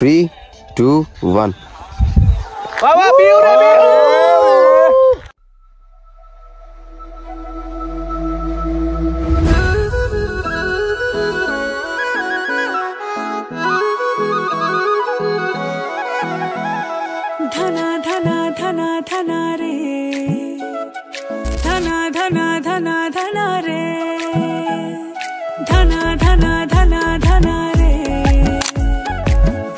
3, 2, 1. Bawa biru re biru. धना धना धना धना रे धना धना धना धना रे धना धना धना धना रे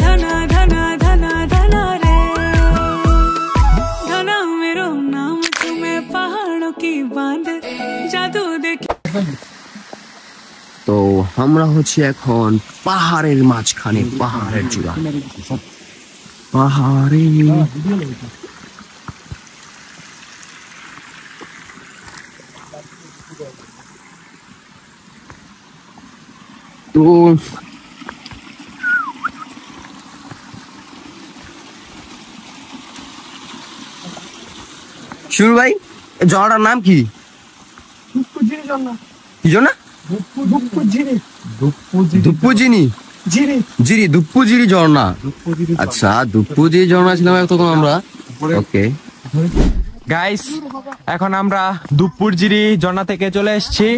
धना धना धना धना रे धना मेरो नाम तुम्हें पहाड़ों की बांध जादू देखी। তো আমরা হচ্ছে এখন পাহাড়ের মাঝখানে, পাহাড়ের চূড়া, পাহাড়ে তো শুরু ভাই, জলটার নাম কি? কি জন্য? দুপ্পুজিরি ঝর্ণা। আচ্ছা, দুপ্পুজিরি ঝর্ণা ছিলাম তখন আমরা। ওকে গাইস, এখন আমরা দুপ্পুরজিরি ঝর্ণা থেকে চলে এসেছি।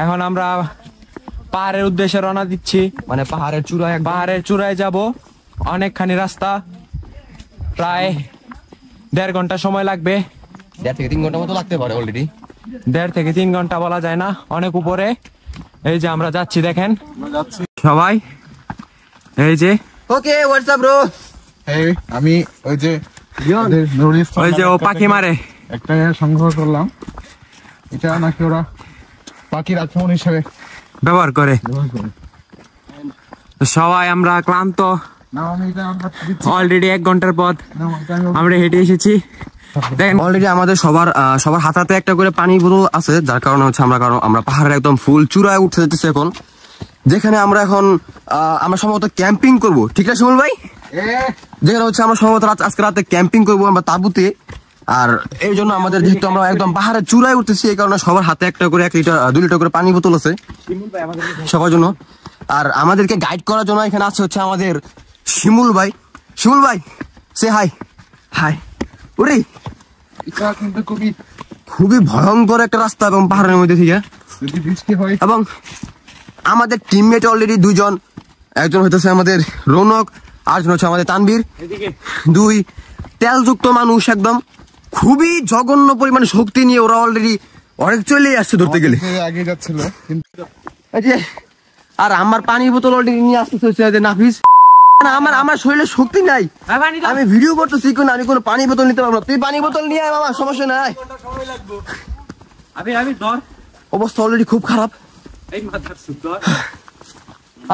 এখন আমরা পাহাড়ের উদ্দেশ্যে রওনা দিচ্ছি, মানে পাহাড়ের চূড়ায় যাব। অনেকখানি রাস্তা, প্রায় 1.5 ঘন্টা সময় লাগবে। 1.5 থেকে 3 ঘন্টা মতো লাগতে পারে অলরেডি। 1.5 থেকে 3 ঘন্টা বলা যায় না, অনেক উপরে। এই যে আমরা যাচ্ছি, দেখেন সবাই। এই যে ওকে, হোয়াটস আপ ব্রো। আমি ওই যে ও পাখি মারে, একটা সংগ্রহ করলাম। এটা নাকি ওরা পাখির আচরণ হিসেবে ব্যবহার করে। সবাই আমরা ক্লান্ত, অলরেডি 1 ঘন্টার পথ আমরা হেঁটে এসেছি। অলরেডি আমাদের সবার হাতে একটা করে পানি বোতল আছে, যার কারণে হচ্ছে আমরা পাহাড়ের একদম ফুল চূড়ায় উঠতে যেতেছি এখন, যেখানে আমরা এখন আমরা সম্ভবত ক্যাম্পিং করব। ঠিক আছে শিমুল ভাই? যেখানে হচ্ছে আমরা সম্ভবত আজকে রাতে ক্যাম্পিং করবো আমরা তাঁবুতে। আর এই জন্য আমাদের যেহেতু আমরা একদম পাহাড়ের চূড়ায় উঠতেছি, এই কারণে সবার হাতে একটা করে 1 লিটার 2 লিটার করে পানি বোতল আছে সবার জন্য। আর আমাদেরকে গাইড করার জন্য এখানে আছে হচ্ছে আমাদের শিমুল ভাই। শিমুল ভাই, সে হাই। হাই। ওরে, খুবই ভয়ঙ্কর একটা রাস্তা এবং পাহাড়ের মধ্যে থেকে। এবং আমাদের টিমমেট অলরেডি 2 জন, একজন হইতেছে আমাদের রৌনক, আরেকজন হচ্ছে আমাদের তানভীর। 2 তেলযুক্ত মানুষ, একদম খুবই জঘন্য পরিমাণে শক্তি নিয়ে ওরা অলরেডি অনেক চলে আসছে ধরতে গেলে আগে যাচ্ছিল। আর আমার পানি বোতল অলরেডি নিয়ে আসতেছে নাফিস। আমার শরীরে শক্তি নাই, আমি ভিডিও করতেছি, আমি কোনো পানি বোতল নিতে পারবো না। তুই পানি বোতল নিয়ে আয় মামা, সমস্যা নাই। অবস্থা অলরেডি খুব খারাপ।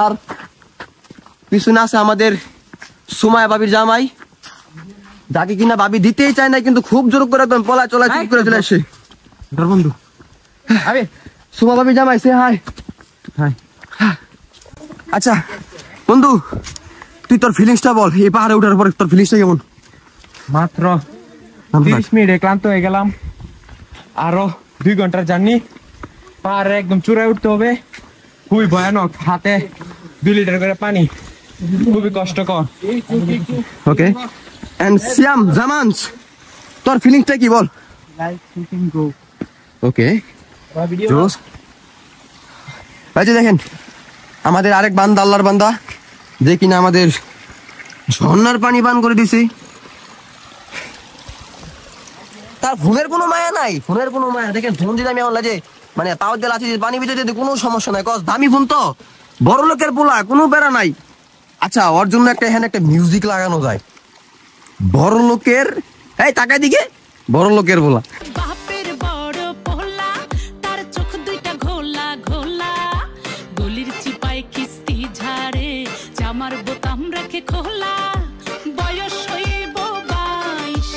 আর পিছনে আছে আমাদের সুমায়া বাবির জামাই, যাকে কিনা বাবি দিতেই চায় না, কিন্তু খুব জোর করে একদম পলা চলা চুপ করে চলে আসছে। বন্ধু সুমা বাবির জামাই, সে হাই। আচ্ছা বন্ধু, তুই তোর ফিলিংসটা বল, এই পাহাড়ে ওঠার পরে তোর ফিলিংসটা কেমন? মাত্র 30 মিনিটে ক্লান্ত হয়ে গেলাম। আরো 2 ঘন্টার জার্নি, পাহাড়ে একদম চূড়ায় উঠতে হবে। খুবই ভয়ানক, হাতে 2 লিটার করে পানি, খুবই কষ্টকর। ওকে, এন্ড সিয়াম জামানস, তোর ফিলিংসটা কি বল? ওকে, জোস। দেখেন আমাদের আরেক বান্দা, আল্লাহর বান্দা, যে কিনা আমাদের ঝর্ণার পানি পান করে দিছি। তার ফোনের কোনো মায়া নাই, ফোনের কোনো মায়া। দেখেন ফোন দিলে আমি আমার লাগে মানে পাওয়ার দিলে আছে, পানি ভিতরে দিতে কোনো সমস্যা নাই, কস দামি ফোন তো, বড় লোকের পোলা, কোনো বেড়া নাই। আচ্ছা, ওর জন্য এখানে একটা মিউজিক লাগানো যায়, বড় লোকের, এই তাকাই দিকে, বড় লোকের বলা। বাপের বড় পোলা, তার চোখ 2টা ঘোলা ঘোলা, গলির চিপায় কিস্তি ঝাড়ে, জামার বোতাম রাখে খোলা, বয়স হইব 22,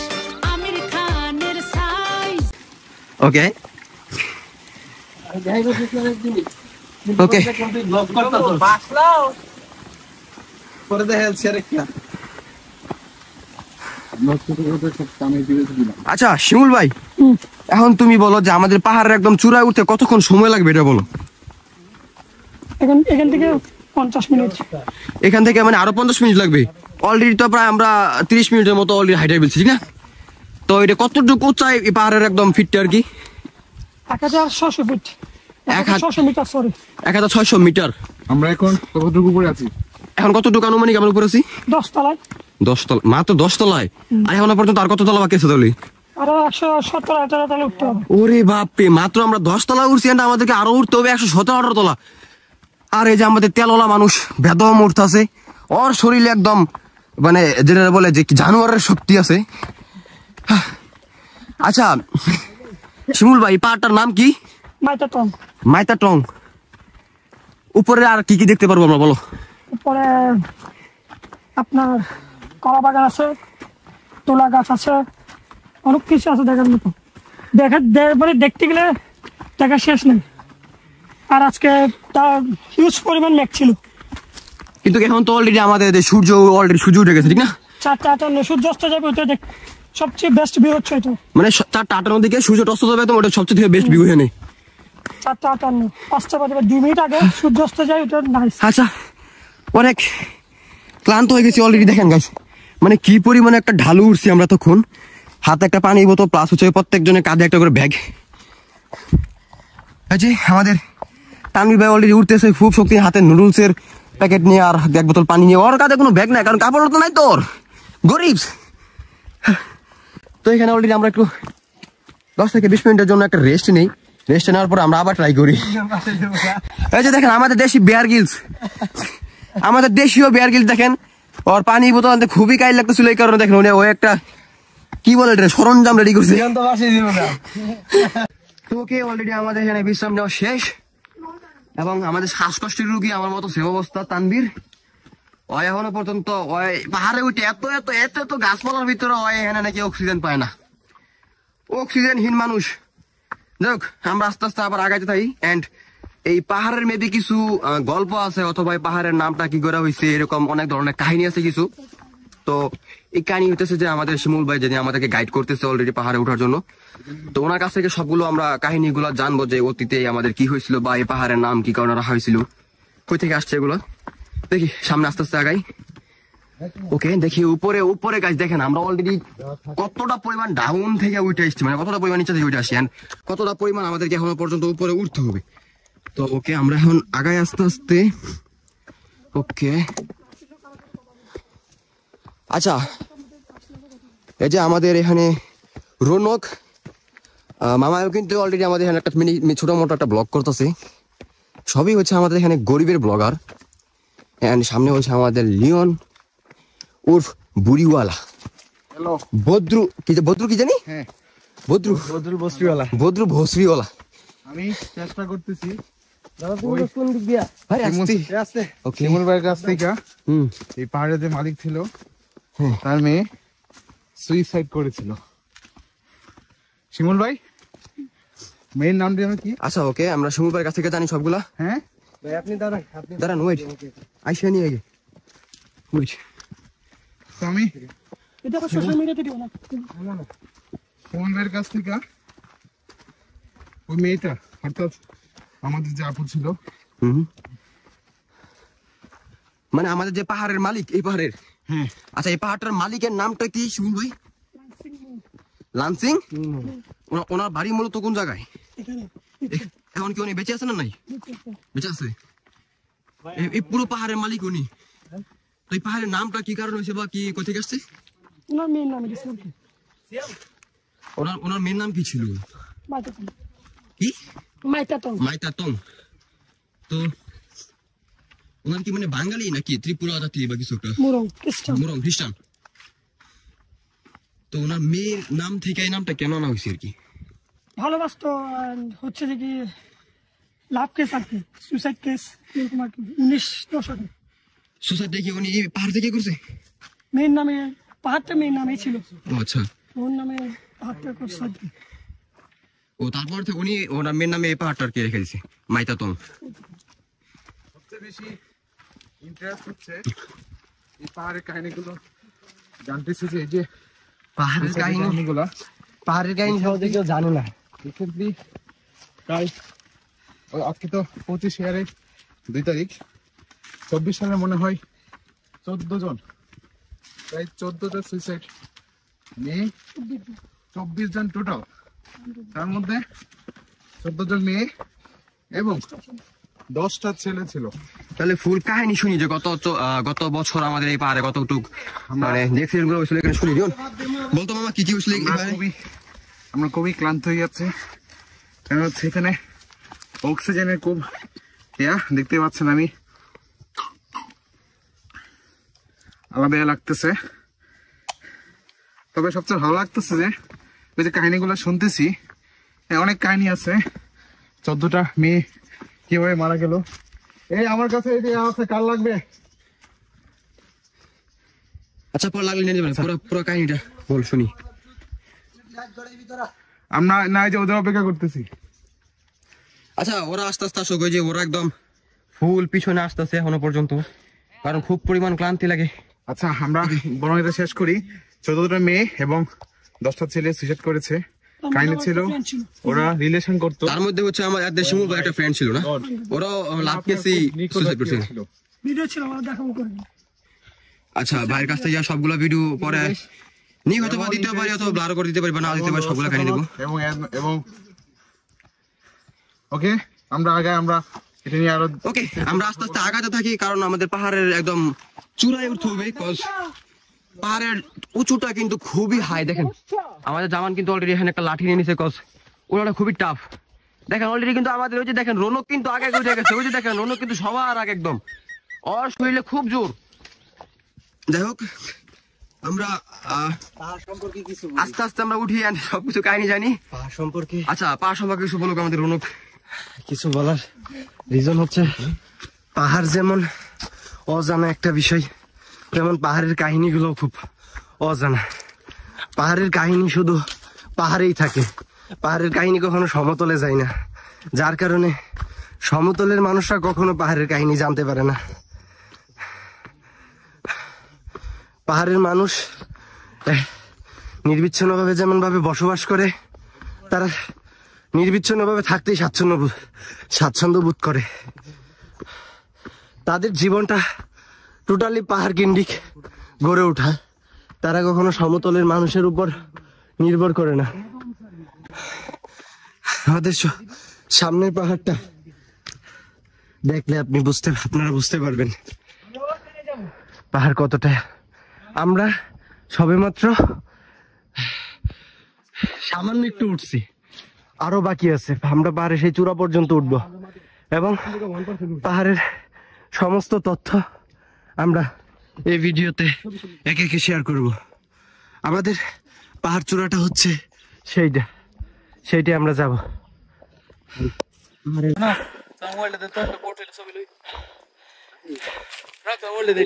আমির খানের সাইজ। ওকে ওকে, আচ্ছা শিমুল ভাই, এখন তুমি বলো যে আমাদের পাহাড়ের একদম চূড়ায় উঠতে কতক্ষণ সময় লাগবে, এটা বলো। এখান থেকে 50 মিনিট। এখান থেকে মানে আরো 50 মিনিট লাগবে। অলরেডি তো প্রায় আমরা 30 মিনিটের মতো অলরেডি হাইটে ফেলছি, ঠিক না? তো এটা কতটুকু উচ্চাই এই পাহাড়ের একদম ফিটটা আর কি? 1600 ফিট, 1600 মিটার, সরি 1600 মিটার। আমরা এখন কতটুকু উপরে আছি? এখন কতটুকু আনুমানিক আমরা উপরে আছি? 10 তলায়। 10 তলা, মাত্র 10 তলায়। আর এখন পর্যন্ত আর কত তলা বাকি আছে তাহলে? আরো 117-18 তলা উঠতে হবে। ওরে বাপরে, মাত্র আমরা 10 তলা উঠছি, আর আমাদেরকে আরো উঠতে হবে 117-18 তলা। আর এই যে আমাদের তেলওয়ালা মানুষ বেদম উঠতেছে, ওর শরীরে একদম মানে যেটা বলে যে জানোয়ারের শক্তি আছে। আচ্ছা শিমুল ভাই, পাহাড়টার নাম কি? মাইতাটং। মাইতাটং। উপরে আর কি কি দেখতে পারবো আমরা, বলো? উপরে আপনার কলা বাগান আছে, তোলা গাছ আছে, অনেক কিছু আছে দেখার মতো। মানে দেখতে গেলে দেখা শেষ নেই। আর আজকে তার হিউজ পরিমাণ মেঘ ছিল। কিন্তু এখন তো অলরেডি আমাদের সূর্য উঠে গেছে, ঠিক না? 4:58 সূর্যাস্ত যাবে, ওটা সবচেয়ে বেস্ট ভিউ হচ্ছে এটা। মানে 4:58 দিকে সূর্য অস্ত যাবে, তো ওটা সবচেয়ে বেস্ট ভিউ এখানে। 4:58, 5টা বাজে 2 মিনিট আগে সূর্যাস্ত যায়, ওটা নাইস। আচ্ছা, অনেক ক্লান্ত হয়ে গেছি অলরেডি, দেখেন গাছ মানে কি পরিমাণে একটা ঢালু উঠছি আমরা তখন। হাতে একটা পানি বোতল, প্লাস হচ্ছে প্রত্যেকজনের কাঁধে একটা করে ব্যাগ। আমাদের তানভীর ভাই অলরেডি উঠতেছে খুব শক্তি, হাতে নুডলসের প্যাকেট নিয়ে আর 1 বোতল পানি নিয়ে। ওর কাঁধে কোনো ব্যাগ নাই, কারণ কাপড় তো নাই তোর, গরিব। তো এখানে অলরেডি আমরা একটু 10 থেকে 20 মিনিটের জন্য একটা রেস্ট নেই। রেস্ট নেওয়ার পর আমরা আবার ট্রাই করি। এই যে দেখেন আমাদের দেশি বেয়ার গিলস, আমাদের দেশীয় বেয়ার গিলস দেখেন, ওর পানি বোতল আনতে খুবই কাইল লাগতেছিল। এই কারণে দেখেন ও একটা কি বলে এটা সরঞ্জাম রেডি করছে। তো ওকে, অলরেডি আমাদের এখানে বিশ্রাম নেওয়া শেষ, এবং আমাদের শ্বাসকষ্টের রোগী আমার মতো সে অবস্থা তানভীর। ওই এখনো পর্যন্ত ওই পাহাড়ে উঠে এত এত এত এত গাছপালার ভিতরে ওই এখানে নাকি অক্সিজেন পায় না, অক্সিজেনহীন মানুষ। যাক, আমরা আস্তে আস্তে আবার আগাইতে থাকি। এন্ড এই পাহাড়ের মেবি কিছু গল্প আছে, অথবা এই পাহাড়ের নামটা কি করা হয়েছে, এরকম অনেক ধরনের কাহিনী আছে কিছু। তো এই কাহিনী হইতেছে যে আমাদের শিমুল ভাই যিনি আমাদেরকে গাইড করতেছে অলরেডি পাহাড়ে ওঠার জন্য, তো ওনার কাছ থেকে সবগুলো আমরা কাহিনীগুলো জানবো, যে অতীতে আমাদের কি হয়েছিল, বা এই পাহাড়ের নাম কি কারণে রাখা হয়েছিল, কই থেকে আসছে এগুলো। দেখি সামনে আস্তে আস্তে আগাই। ওকে, দেখি উপরে উপরে গাছ দেখেন আমরা অলরেডি কতটা পরিমাণ ডাউন থেকে উঠে আসছি, মানে কতটা পরিমাণ নিচে থেকে উঠে আসি, কতটা পরিমাণ আমাদেরকে এখনো পর্যন্ত উপরে উঠতে হবে। তো ওকে, আমরা এখন আগাই আস্তে আস্তে। ওকে, আচ্ছা এই যে আমাদের এখানে রৌনক মামাও কিন্তু অলরেডি আমাদের এখানে একটা ছোট মোটো একটা ব্লগ করতেছে। সবই হচ্ছে আমাদের এখানে গরিবের ব্লগার। এন্ড সামনে হচ্ছে আমাদের লিওন উর্ফ বুড়িওয়ালা, বদ্রু কি জানি, বদ্রু ভস্রিওয়ালা। আমি চেষ্টা করতেছি ওকে, শিমুল ভাইয়ের কাছ থেকে এই পাহাড়ের যে মালিক ছিল তার মেয়ে সুইসাইড করেছিল। শিমুল ভাই, মেয়ের নামটি আমি কি? আচ্ছা ওকে, আমরা শিমুল ভাইয়ের কাছ থেকে জানি সবগুলা। হ্যাঁ আপনি দাঁড়ান, ওয়েট, আইসা নিয়ে আগে ওয়েট। তো আমি এটা সোশ্যাল মিডিয়াতে দিও না। শিমুল ভাইয়ের কাছ থেকে ওই মেয়েটা, অর্থাৎ আমাদের যে আপু ছিল, মানে আমাদের যে পাহাড়ের মালিক, এই পাহাড়ের, আচ্ছা এই পাহাড়টার মালিকের নামটা কি শিমুল ভাই? লানসিং। ওনার বাড়ি মূলত কোন জায়গায়? এখন কি উনি বেঁচে আছে না নাই? বেঁচে আছে। এই পুরো পাহাড়ের মালিক উনি। তো এই পাহাড়ের নামটা কি কারণ হয়েছে, বা কি কোথেকে আসছে? ওনার মেয়ের নাম ওনার মেয়ের নাম কি ছিল? কি? মাইতাটং। তো ওনার কি মানে বাঙালি নাকি ত্রিপুরা জাতি বা কিছু একটা? মুরং খ্রিস্টান। তো ওনার মেয়ের নাম থেকে এই নামটা কেন আনা হয়েছে আর কি? ভালোবাসতো, হচ্ছে যে কি লাভ কেস আর কি, সুইসাইড কেস এরকম আর কি, 19 দশকে। সুইসাইড কি উনি পাহাড় থেকে করছে? মেয়ের নামে, পাহাড়টা মেয়ের নামে ছিল। আচ্ছা, ওর নামে পাহাড়টা করছে আর কি। ও তারপর থেকে উনি ওনার মেয়ের নামে এই পাহাড়টা আর কি রেখে দিয়েছে, মাইতাটং। সবচেয়ে বেশি ইন্টারেস্ট হচ্ছে এই পাহাড়ের কাহিনীগুলো জানতেছি, যে এই যে পাহাড়ের কাহিনীগুলো, পাহাড়ের কাহিনী সহজে কেউ জানে না। রিসেন্টলি প্রায় আজকে তো 25 2 তারিখ, 24 সালে মনে হয় 14 জন, প্রায় 14টা সুইসাইড মেয়ে, 24 জন টোটাল। তার মধ্যে 14 জন মেয়ে এবং 10টা ছেলে ছিল। তাহলে ফুল কাহিনী শুনি যে গত বছর আমাদের এই পাহাড়ে কতটুক মানে যে এক্সিডেন্ট গুলো হয়েছিল এখানে শুনি। বলতো মামা কি কি হয়েছিল এই পাহাড়ে? আমরা খুবই ক্লান্ত হয়ে যাচ্ছে, কারণ হচ্ছে এখানে অক্সিজেনের খুব দেখতে পাচ্ছেন, আমি আলাদা লাগতেছে। তবে সবচেয়ে ভালো লাগতেছে যে ওই যে কাহিনীগুলো শুনতেছি, অনেক কাহিনী আছে। 14টা মেয়ে কিভাবে মারা গেল। এই আমার কাছে এই যে আছে, কার লাগবে? আচ্ছা পর লাগলে নিয়ে যাবেন, পুরো কাহিনীটা বল শুনি। আমরা না এই যে ওদের অপেক্ষা করতেছি। আচ্ছা ওরা আস্তে আস্তে আসুক, ওই যে ওরা একদম ফুল পিছনে আসতেছে এখনো পর্যন্ত, কারণ খুব পরিমাণ ক্লান্তি লাগে। আচ্ছা আমরা বরং এটা শেষ করি। 14টা মেয়ে এবং 10টা ছেলে সুইসাইড করেছে। কাহিনী ছিল ওরা রিলেশন করতো, তার মধ্যে হচ্ছে আমাদের শিমুল ভাই একটা ফ্রেন্ড ছিল না, ওরাও লাভ কেসি সুইসাইড করছিল। ভিডিও ছিল, আমরা দেখাবো করে। আচ্ছা ভাইয়ের কাছ থেকে যা সবগুলো ভিডিও পরে নি হয়তো বা দিতে পারি, অথবা ব্লার করে দিতে পারি, বা না দিতে পারি, সবগুলো কাহিনী দেবো। এবং ওকে আমরা এটা নিয়ে আরো ওকে আমরা আস্তে আস্তে আগাতে থাকি, কারণ আমাদের পাহাড়ের একদম চূড়ায় উঠতে হবে। পাহাড়ের উঁচুটা কিন্তু খুবই হাই। দেখেন আমাদের জামান কিন্তু অলরেডি এখানে একটা লাঠি নিয়ে নিছে, কজ ওটা খুবই টাফ। দেখেন অলরেডি কিন্তু আমাদের ওই যে দেখেন রৌনক কিন্তু আগে উঠে গেছে, ওই যে দেখেন রৌনক কিন্তু সবার আগে একদম, ওর শরীরে খুব জোর। যাই হোক আমরা আস্তে আস্তে আমরা উঠি সবকিছু কাহিনী জানি পাহাড় সম্পর্কে। আচ্ছা পাহাড় সম্পর্কে কিছু বলুক আমাদের রৌনক। কিছু বলার রিজন হচ্ছে পাহাড় যেমন অজানা একটা বিষয়, তেমন পাহাড়ের কাহিনীগুলো খুব অজানা। পাহাড়ের কাহিনী শুধু পাহাড়েই থাকে, পাহাড়ের কাহিনী কখনো সমতলে যায় না, যার কারণে সমতলের মানুষরা কখনো পাহাড়ের কাহিনী জানতে পারে না। পাহাড়ের মানুষ নির্বিচ্ছিন্নভাবে যেমন ভাবে বসবাস করে, তারা নির্বিচ্ছিন্নভাবে থাকতেই স্বাচ্ছন্দ্য বোধ করে। তাদের জীবনটা টোটালি পাহাড় কেন্দ্রিক গড়ে ওঠা, তারা কখনো সমতলের মানুষের উপর নির্ভর করে না। আমাদের সামনের পাহাড়টা দেখলে আপনারা বুঝতে পারবেন পাহাড় কতটা। আমরা সবেমাত্র সামান্য একটু উঠছি, আরো বাকি আছে। আমরা পাহাড়ে সেই চূড়া পর্যন্ত উঠবো এবং পাহাড়ের সমস্ত তথ্য আমরা এই ভিডিওতে একে একে শেয়ার করব। আমাদের পাহাড় চূড়াটা হচ্ছে সেইটা আমরা যাব।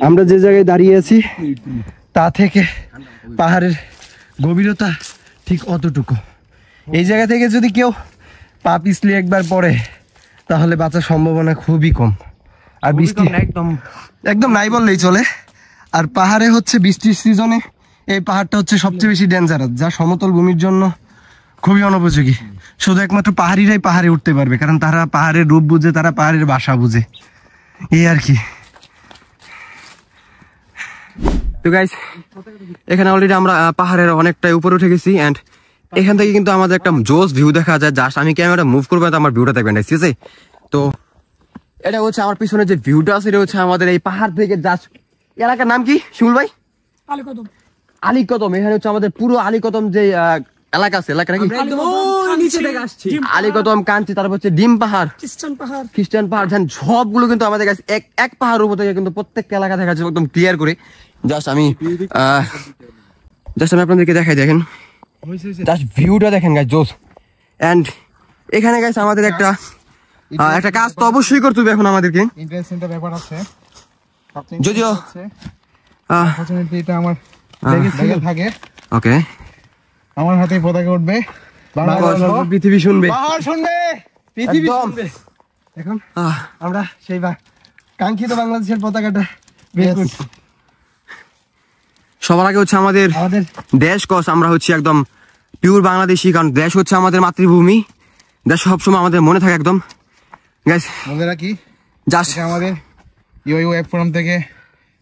আমরা যে জায়গায় দাঁড়িয়ে আছি তা থেকে পাহাড়ের গভীরতা ঠিক অতটুকু। এই জায়গা থেকে যদি কেউ পা পিছলে একবার পড়ে তাহলে বাঁচার সম্ভাবনা খুবই কম। আর বৃষ্টি একদম নাই বললেই চলে। আর পাহাড়ে হচ্ছে বৃষ্টির সিজনে এই পাহাড়টা হচ্ছে সবচেয়ে বেশি ডেঞ্জারাস, যা সমতল ভূমির জন্য খুবই অনুপযোগী। শুধু একমাত্র পাহাড়িরাই পাহাড়ে উঠতে পারবে, কারণ তারা পাহাড়ের রূপ বুঝে, তারা পাহাড়ের বাসা বুঝে, এই আর কি। তো গাইস এখানে অলরেডি আমরা পাহাড়ের অনেকটাই উপরে উঠে গেছি, এন্ড এখান থেকে কিন্তু আমাদের একটা জোস ভিউ দেখা যায়। জাস্ট আমি ক্যামেরা মুভ করবো তো আমার ভিউটা দেখবেন, ঠিক আছে? তো এটা হচ্ছে আমার পিছনে যে ভিউটা আছে, এটা হচ্ছে আমাদের এই পাহাড় থেকে জাস্ট। এলাকার নাম কি শিমুল ভাই? আলীকদম। এখানে হচ্ছে আমাদের পুরো আলীকদম যে এলাকা আছে, এলাকা নাকি আলীকদম, কাঞ্চি, তারপর হচ্ছে ডিম পাহাড়, খ্রিস্টান পাহাড়, সবগুলো কিন্তু আমাদের কাছে এক পাহাড়ের উপর থেকে কিন্তু প্রত্যেকটা এলাকা দেখা যাচ্ছে একদম ক্লিয়ার করে। জাস্ট আমি আপনাদেরকে দেখাই, দেখেন জাস্ট ভিউটা দেখেন গাইস, জোস। এন্ড এখানে গাইস আমাদের একটা কাজ তো অবশ্যই করতে হবে এখন আমাদেরকে, ইন্টারেস্টিংটা ব্যাপার আছে। যদিও আনফরচুনেটলি এটা আমার ব্যাগে থাকে। ওকে আমার হাতে পতাকা উঠবে, পৃথিবী শুনবে, পাহাড় শুনবে, পৃথিবী শুনবে। এখন আমরা সেই কাঙ্ক্ষিত বাংলাদেশের পতাকাটা বের করছি। সবার আগে হচ্ছে আমাদের দেশ কস, আমরা হচ্ছে একদম পিওর বাংলাদেশি, কারণ দেশ হচ্ছে আমাদের মাতৃভূমি। দেশ সবসময় আমাদের মনে থাকে একদম। গাইস বলে রাখি জাস্ট আমাদের ইউআই ওয়েব ফোরাম থেকে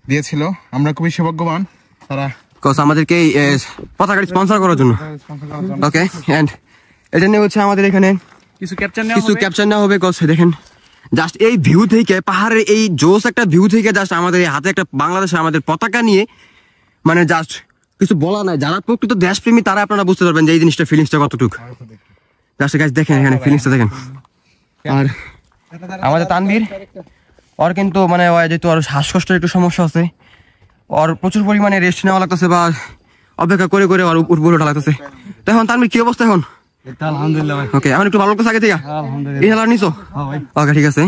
দিয়েছিল। আমরা খুবই সৌভাগ্যবান তারা কজ আমাদেরকে এই পতাকাটি স্পন্সর করার জন্য। ওকে, এন্ড এটা নিয়ে হচ্ছে আমাদের এখানে কিছু ক্যাপচার নেওয়া হবে। কজ দেখেন জাস্ট এই ভিউ থেকে, পাহাড়ের এই জোস একটা ভিউ থেকে জাস্ট আমাদের এই হাতে একটা বাংলাদেশে আমাদের পতাকা নিয়ে, মানে জাস্ট কিছু বলা নাই। যারা প্রকৃত দেশপ্রেমী তারা আপনারা বুঝতে পারবেন যে এই জিনিসটা ফিলিংসটা কতটুকু। জাস্ট গাইস দেখেন এখানে ফিলিংসটা দেখেন। আর আমাদের তানভীর, ওর কিন্তু মানে যেহেতু ওর শ্বাসকষ্টের একটু সমস্যা আছে, ওর প্রচুর পরিমাণে রেস্ট নেওয়া লাগতেছে বা অপেক্ষা করে করে ওর উপর ওঠা লাগতেছে। তো এখন তানভীর কি অবস্থা এখন? আলহামদুলিল্লাহ ভাই, ওকে, এখন একটু ভালো লাগতেছে আগে থেকে? আলহামদুলিল্লাহ। এই হেলার নিছো? ওকে, ঠিক আছে।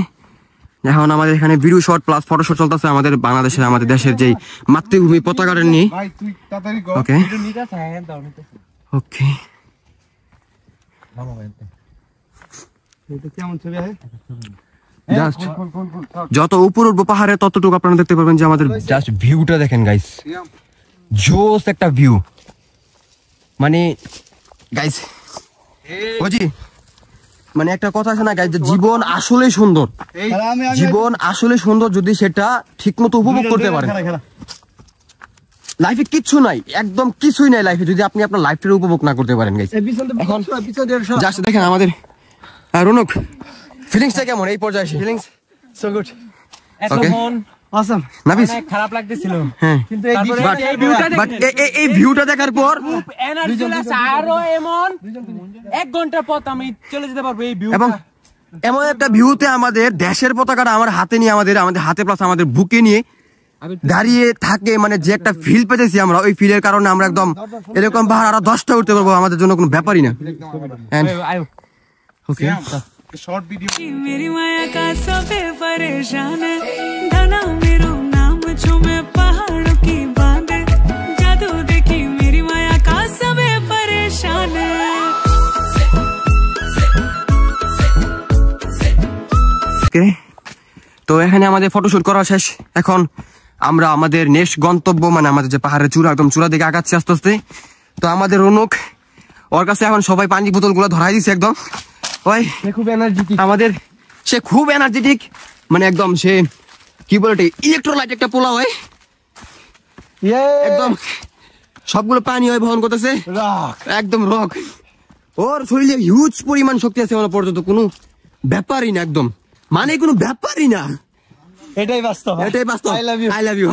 এখন আমাদের এখানে video shot plus photo shot চলতেছে আমাদের বাংলাদেশের, আমাদের দেশের যেই মাতৃভূমি পতাকাটা নিয়ে। ভাই তুই তাড়াতাড়ি কর। ওকে ওকে, কেমন ছবি আছে? জাস্ট যত উপর উঠবো পাহাড়ে ততটুকু আপনারা দেখতে পারবেন যে আমাদের জাস্ট ভিউটা দেখেন গাইস, জোস একটা ভিউ। মানে গাইস ওজি, মানে একটা কথা আছে না গাইস, যে জীবন আসলে সুন্দর, জীবন আসলে সুন্দর যদি সেটা ঠিক মতো উপভোগ করতে পারেন। লাইফে কিচ্ছু নাই, একদম কিছুই নাই লাইফে যদি আপনি আপনার লাইফটা উপভোগ না করতে পারেন গাইস। এখন জাস্ট দেখেন আমাদের রৌনক ফিলিংসটা কেমন এই পর্যায়ে এসে? ফিলিংস সো গুড, ওকে, অসম। নাবিস, খারাপ লাগতেছিল, হ্যাঁ, কিন্তু বাট এই ভিউটা দেখার পর এনার্জি চলে আসে আরো। এমন 1 ঘন্টার পথ আমি চলে যেতে পারবো এই ভিউ। এবং এমন একটা ভিউতে আমাদের দেশের পতাকাটা আমার হাতে নিয়ে, আমাদের হাতে প্লাস আমাদের বুকে নিয়ে দাঁড়িয়ে থাকে, মানে যে একটা ফিল পেতেছি আমরা, ওই ফিলের কারণে আমরা একদম এরকম পাহাড় আরো 10টা উঠতে পারবো, আমাদের জন্য কোনো ব্যাপারই না। ওকে, শর্ট ভিডিও। मेरी माया का सबे परेशान है, धना मेरो नाम छूमे पहाड़ों की बांध, जादू देखी मेरी माया का सबे परेशान है। ওকে, তো এখানে আমাদের ফটোশুট করা শেষ। এখন আমরা আমাদের নেক্সট গন্তব্য, মানে আমাদের যে পাহাড়ের চূড়া, একদম চূড়া দিকে আগাচ্ছি আস্তে আস্তে। তো আমাদের রৌনক, ওর কাছে এখন সবাই পানি বোতল গুলো ধরাই দিচ্ছে একদম। ওই খুব এনার্জেটিক আমাদের, সে খুব এনার্জেটিক, মানে একদম সে কি বলে ইলেকট্রোলাইট একটা পোলা হয় একদম, সবগুলো পানি হয় বহন করতেছে একদম রক। ওর শরীরে হিউজ পরিমাণ শক্তি আছে, এখনো পর্যন্ত কোনো ব্যাপারই না, একদম মানে কোনো ব্যাপারই না। এটাই বাস্তব, এটাই বাস্তব। I love you, I love you.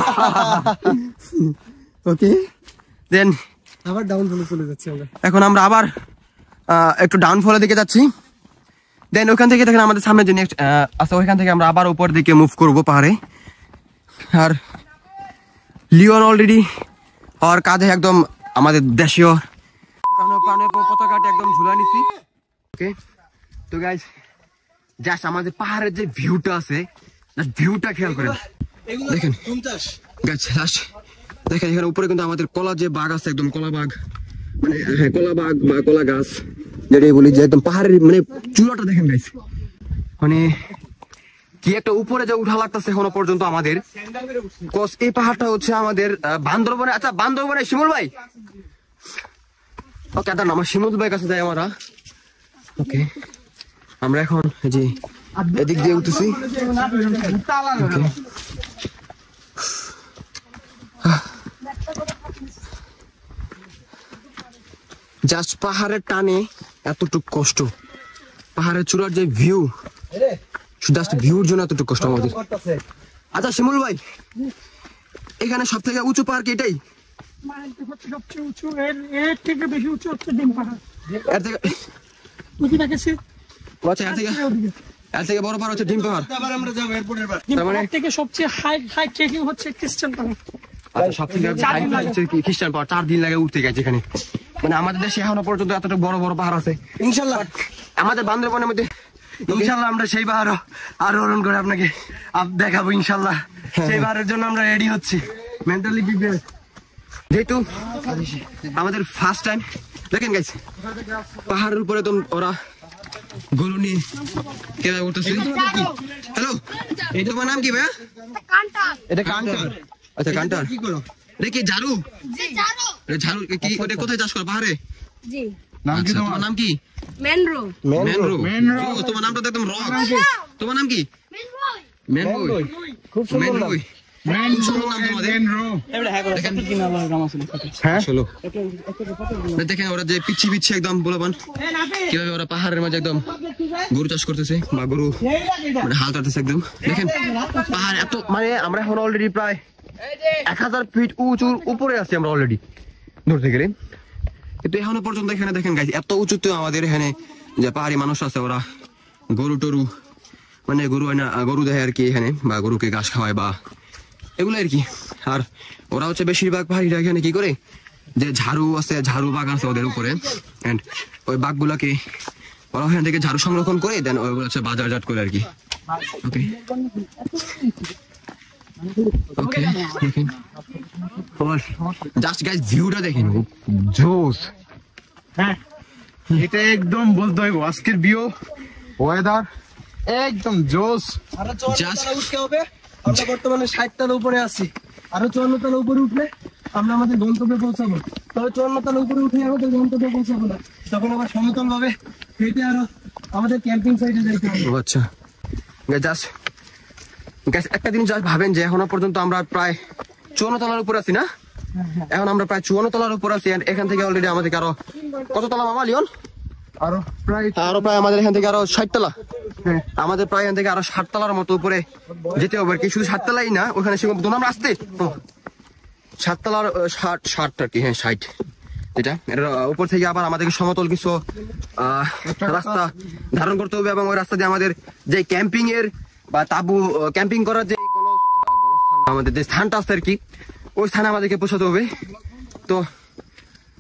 Okay, then আবার ডাউন ফলে চলে যাচ্ছে আমরা। এখন আমরা আবার একটু ডাউনফলের দিকে যাচ্ছি। দেন ওইখান থেকে দেখেন আমাদের সামনে যে নেক্সট আচ্ছা, ওইখান থেকে আমরা আবার উপর দিকে মুভ করবো পাহাড়ে। আর লিওন অলরেডি ওর কাঁধে একদম আমাদের দেশীয় পতাকাটা একদম ঝুলা নিছি। ওকে, তো গাইস জাস্ট আমাদের পাহাড়ের যে ভিউটা আছে, ভিউটা খেয়াল করেন, দেখেন গাইস, জাস্ট দেখেন এখানে উপরে কিন্তু আমাদের কলা যে বাগ আছে, একদম কলা বাগ, মানে কলা বাগ বা কলা গাছ যেটাই বলি, যে একদম পাহাড়ের মানে চূড়াটা দেখেন গাইস, মানে কি একটা উপরে যে উঠা লাগতেছে এখনো পর্যন্ত আমাদের। এই পাহাড়টা হচ্ছে আমাদের বান্দরবনে। আচ্ছা, বান্দরবনে শিমুল ভাই, ওকে দাঁড়ান, আমার শিমুল ভাই কাছে যাই আমরা। ওকে, আমরা এখন যে এদিক দিয়ে উঠতেছি। জাস্ট পাহাড়ের টানে এতটুকু কষ্ট, পাহাড়ের চূড়ার যে ভিউ, জাস্ট ভিউর জন্য এতটুকু কষ্ট আমাদের। আচ্ছা শিমুল ভাই, এখানে সব থেকে উঁচু পাহাড় কি এটাই? সবচেয়ে উঁচু, এর থেকে বেশি উঁচু হচ্ছে ডিম পাহাড়। এর থেকে উঁচু দেখেছি, আচ্ছা, এর থেকে বড় পাহাড় হচ্ছে ডিম পাহাড়। ডিম তার মানে পাহাড় থেকে সবচেয়ে হাই ট্রেকিং হচ্ছে খ্রিস্টান পাহাড়। আচ্ছা, সব থেকে খ্রিস্টান পাহাড় 4 দিন লাগে উঠতে গেছে এখানে। মানে আমাদের দেশে এখনো পর্যন্ত এতটা বড় বড় পাহাড় আছে। ইনশাআল্লাহ আমাদের বান্দরবনের মধ্যে ইনশাআল্লাহ আমরা সেই পাহাড় আরোহণ করে আপনাকে দেখাবো ইনশাআল্লাহ। সেই পাহাড়ের জন্য আমরা রেডি হচ্ছি, মেন্টালি প্রিপেয়ার। যেহেতু আমাদের ফার্স্ট টাইম, দেখেন গাইস পাহাড়ের উপরে তো ওরা গরু নিয়ে কেবা উঠতেছে। হ্যালো, এই তোমার নাম কি ভাইয়া? এটা কান্টার। আচ্ছা, কান্টার কি করো? এটা কি ঝাড়ু? জি ঝাড়ু। ঝাড়ু কি ওটা কোথায় চাষ করো? পাহাড়ে? জি। নাম কি তোমার নাম কি? মেনরো। মেনরো। তোমার নামটা তো একদম রক। তোমার নাম কি? ম্যানবই খুব সুন্দর নাম। ম্যানবই হ্যাঁ চলো দেখেন ওরা যে পিচ্ছি পিচ্ছি একদম বলবান কিভাবে ওরা পাহাড়ের মাঝে একদম গরু চাষ করতেছে বা গরু মানে হাল টানতেছে একদম দেখেন পাহাড় এত মানে আমরা এখন অলরেডি প্রায় 1000 ফিট উঁচুর উপরে আছি আমরা অলরেডি ধরতে গেলে কিন্তু এখনো পর্যন্ত এখানে দেখেন গাইস এত উঁচুতে আমাদের এখানে যে পাহাড়ি মানুষ আছে ওরা গরু টরু মানে গরু হয় না গরু দেয় আর কি এখানে বা গরুকে ঘাস খাওয়ায় বা এগুলো আর কি আর ওরা হচ্ছে বেশিরভাগ পাহাড়িরা এখানে কি করে যে ঝাড়ু আছে ঝাড়ু বাগ আছে ওদের উপরে এন্ড ওই বাঘগুলাকে ওরা ওখান থেকে ঝাড়ু সংরক্ষণ করে দেন ওইগুলো হচ্ছে বাজারজাত করে আর কি ওকে ওকে দেখেন জাস্ট গাইস ভিউটা দেখেন জোস এটা একদম বলতে হইব আজকের ভিউ ওয়েদার একদম জোস। জাস্ট আমরা বর্তমানে 60 তলা উপরে আছি, আরো 54 তলা উপরে উঠলে আমরা আমাদের গন্তব্যে পৌঁছাবো। তবে 54 তলা উপরে উঠে আমাদের গন্তব্যে পৌঁছাবো না, তখন আবার সমতল ভাবে হেঁটে আরো আমাদের ক্যাম্পিং সাইটে যাইতে হবে। আচ্ছা জাস্ট গাইস একটা জিনিস জাস্ট ভাবেন যে এখনো পর্যন্ত আমরা প্রায় 54 তলার উপর আছি না, এখন আমরা প্রায় 54 তলার উপর আছি and এখান থেকে অলরেডি আমাদের আরো কত তলা মামা লিওন আরো প্রায় আমাদের এখান থেকে আরো 60 তলা আমাদের প্রায় এখান থেকে আরো 60 তলার মতো উপরে যেতে হবে আর কি। শুধু 7 তলাই না ওখানে সীমাবদ্ধ আমরা আসতে 7 তলার 60 আর কি হ্যাঁ 60 এটা এর উপর থেকে আবার আমাদেরকে সমতল কিছু রাস্তা ধারণ করতে হবে এবং ওই রাস্তা দিয়ে আমাদের যে ক্যাম্পিং এর বা তাবু ক্যাম্পিং করার যে আমাদের যে স্থানটা আছে আর কি ওই স্থানে আমাদেরকে পৌঁছাতে হবে। তো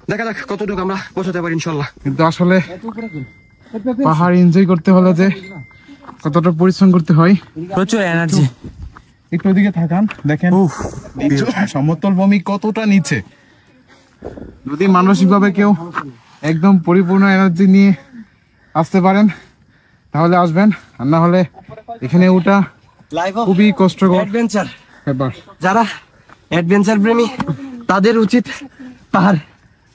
দেখা যাক কতটুকু আমরা পৌঁছাতে পারি ইনশাল্লাহ। কিন্তু আসলে পাহাড় এনজয় করতে হলে যে কতটা পরিশ্রম করতে হয়, প্রচুর এনার্জি। একটু ওদিকে থাকান দেখেন সমতল ভূমি কতটা নিচে। যদি মানসিকভাবে কেউ একদম পরিপূর্ণ এনার্জি নিয়ে আসতে পারেন তাহলে আসবেন, আর না হলে এখানে ওটা খুবই কষ্টকর অ্যাডভেঞ্চার। ব্যাপার। যারা অ্যাডভেঞ্চার প্রেমী তাদের উচিত পাহাড়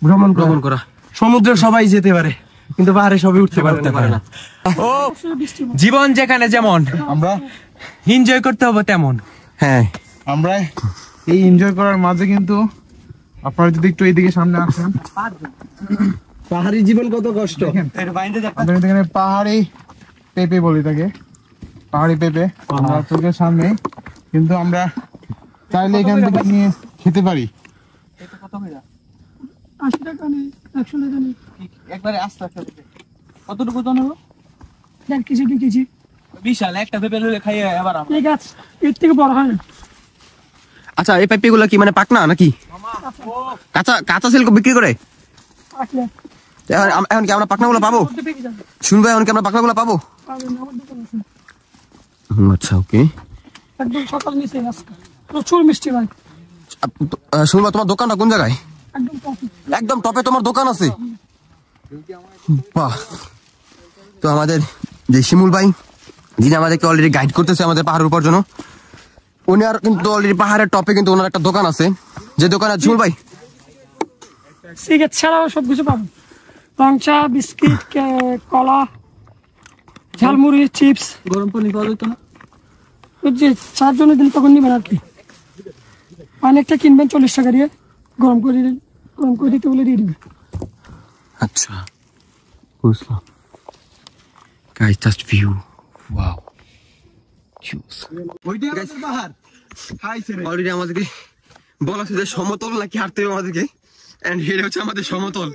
ভ্রমণ করা। সমুদ্রে সবাই যেতে পারে কিন্তু পাহাড়ে সবাই উঠতে পারে না। ও জীবন যেখানে যেমন আমরা এনজয় করতে হবে তেমন। হ্যাঁ আমরা এই এনজয় করার মাঝে কিন্তু আপনারা যদি একটু এইদিকে সামনে আসেন, পাহাড়ি জীবন কত কষ্ট। আমাদের এখানে পাহাড়ি পেঁপে বলি তাকে, পাহাড়ি পেঁপে আমরা চোখের সামনে, কিন্তু আমরা চাইলে এখান থেকে নিয়ে খেতে পারি। 80 টাকা নেই, 100 টাকা নেই, একবারে আস্তে আস্তে কতটুকু তো নেবো? 1.5 কেজি 2 কেজি বিশাল একটা পেঁপে লইলে খাইয়ে আবার এই গাছ এর থেকে বড় হয় না। আচ্ছা এই পাইপি গুলা কি মানে পাকনা নাকি কাঁচা কাঁচা সিল্ক বিক্রি করে? আসলে এখন কি আমরা পাকনা গুলো পাবো? মধ্যে পেকে যাবে, শুনবো এখন কি আমরা পাকনা গুলো পাবো? পাবেন না, আমার দোকান আছে আচ্ছা ওকে একদম সকাল নিচে আজকে প্রচুর মিষ্টি ভাই, শুনবো তোমার দোকানটা কোন জায়গায়? একদম টপি। একদম টপে তোমার দোকান আছে? বাহ। তো আমাদের যে শিমুল ভাই যিনি আমাদেরকে অলরেডি গাইড করতেছে আমাদের পাহাড়ের উপর জন্য, উনি আর কিন্তু অলরেডি পাহাড়ের টপে কিন্তু ওনার একটা দোকান আছে, যে দোকানে শিমুল ভাই সিগারেট ছাড়াও সবকিছু পাবেন, রং চা, বিস্কিট, কলা, ঝালমুড়ি, চিপস। গরম পানি পাওয়া যেত না? ওই যে 4 জনের দিন তখন নিবেন আর কি, অনেকটা কিনবেন 40 টাকা দিয়ে, গরম করে দিতে বলে দিয়ে দিবেন। আচ্ছা বুঝলাম। গাইস জাস্ট ভিউ ওয়াও ওইটা আমাদের পাহাড়। হাই স্যার, অলরেডি আমাদেরকে বলা হচ্ছে যে সমতল নাকি হাঁটতে হবে আমাদেরকে, এন্ড এটা হচ্ছে আমাদের সমতল।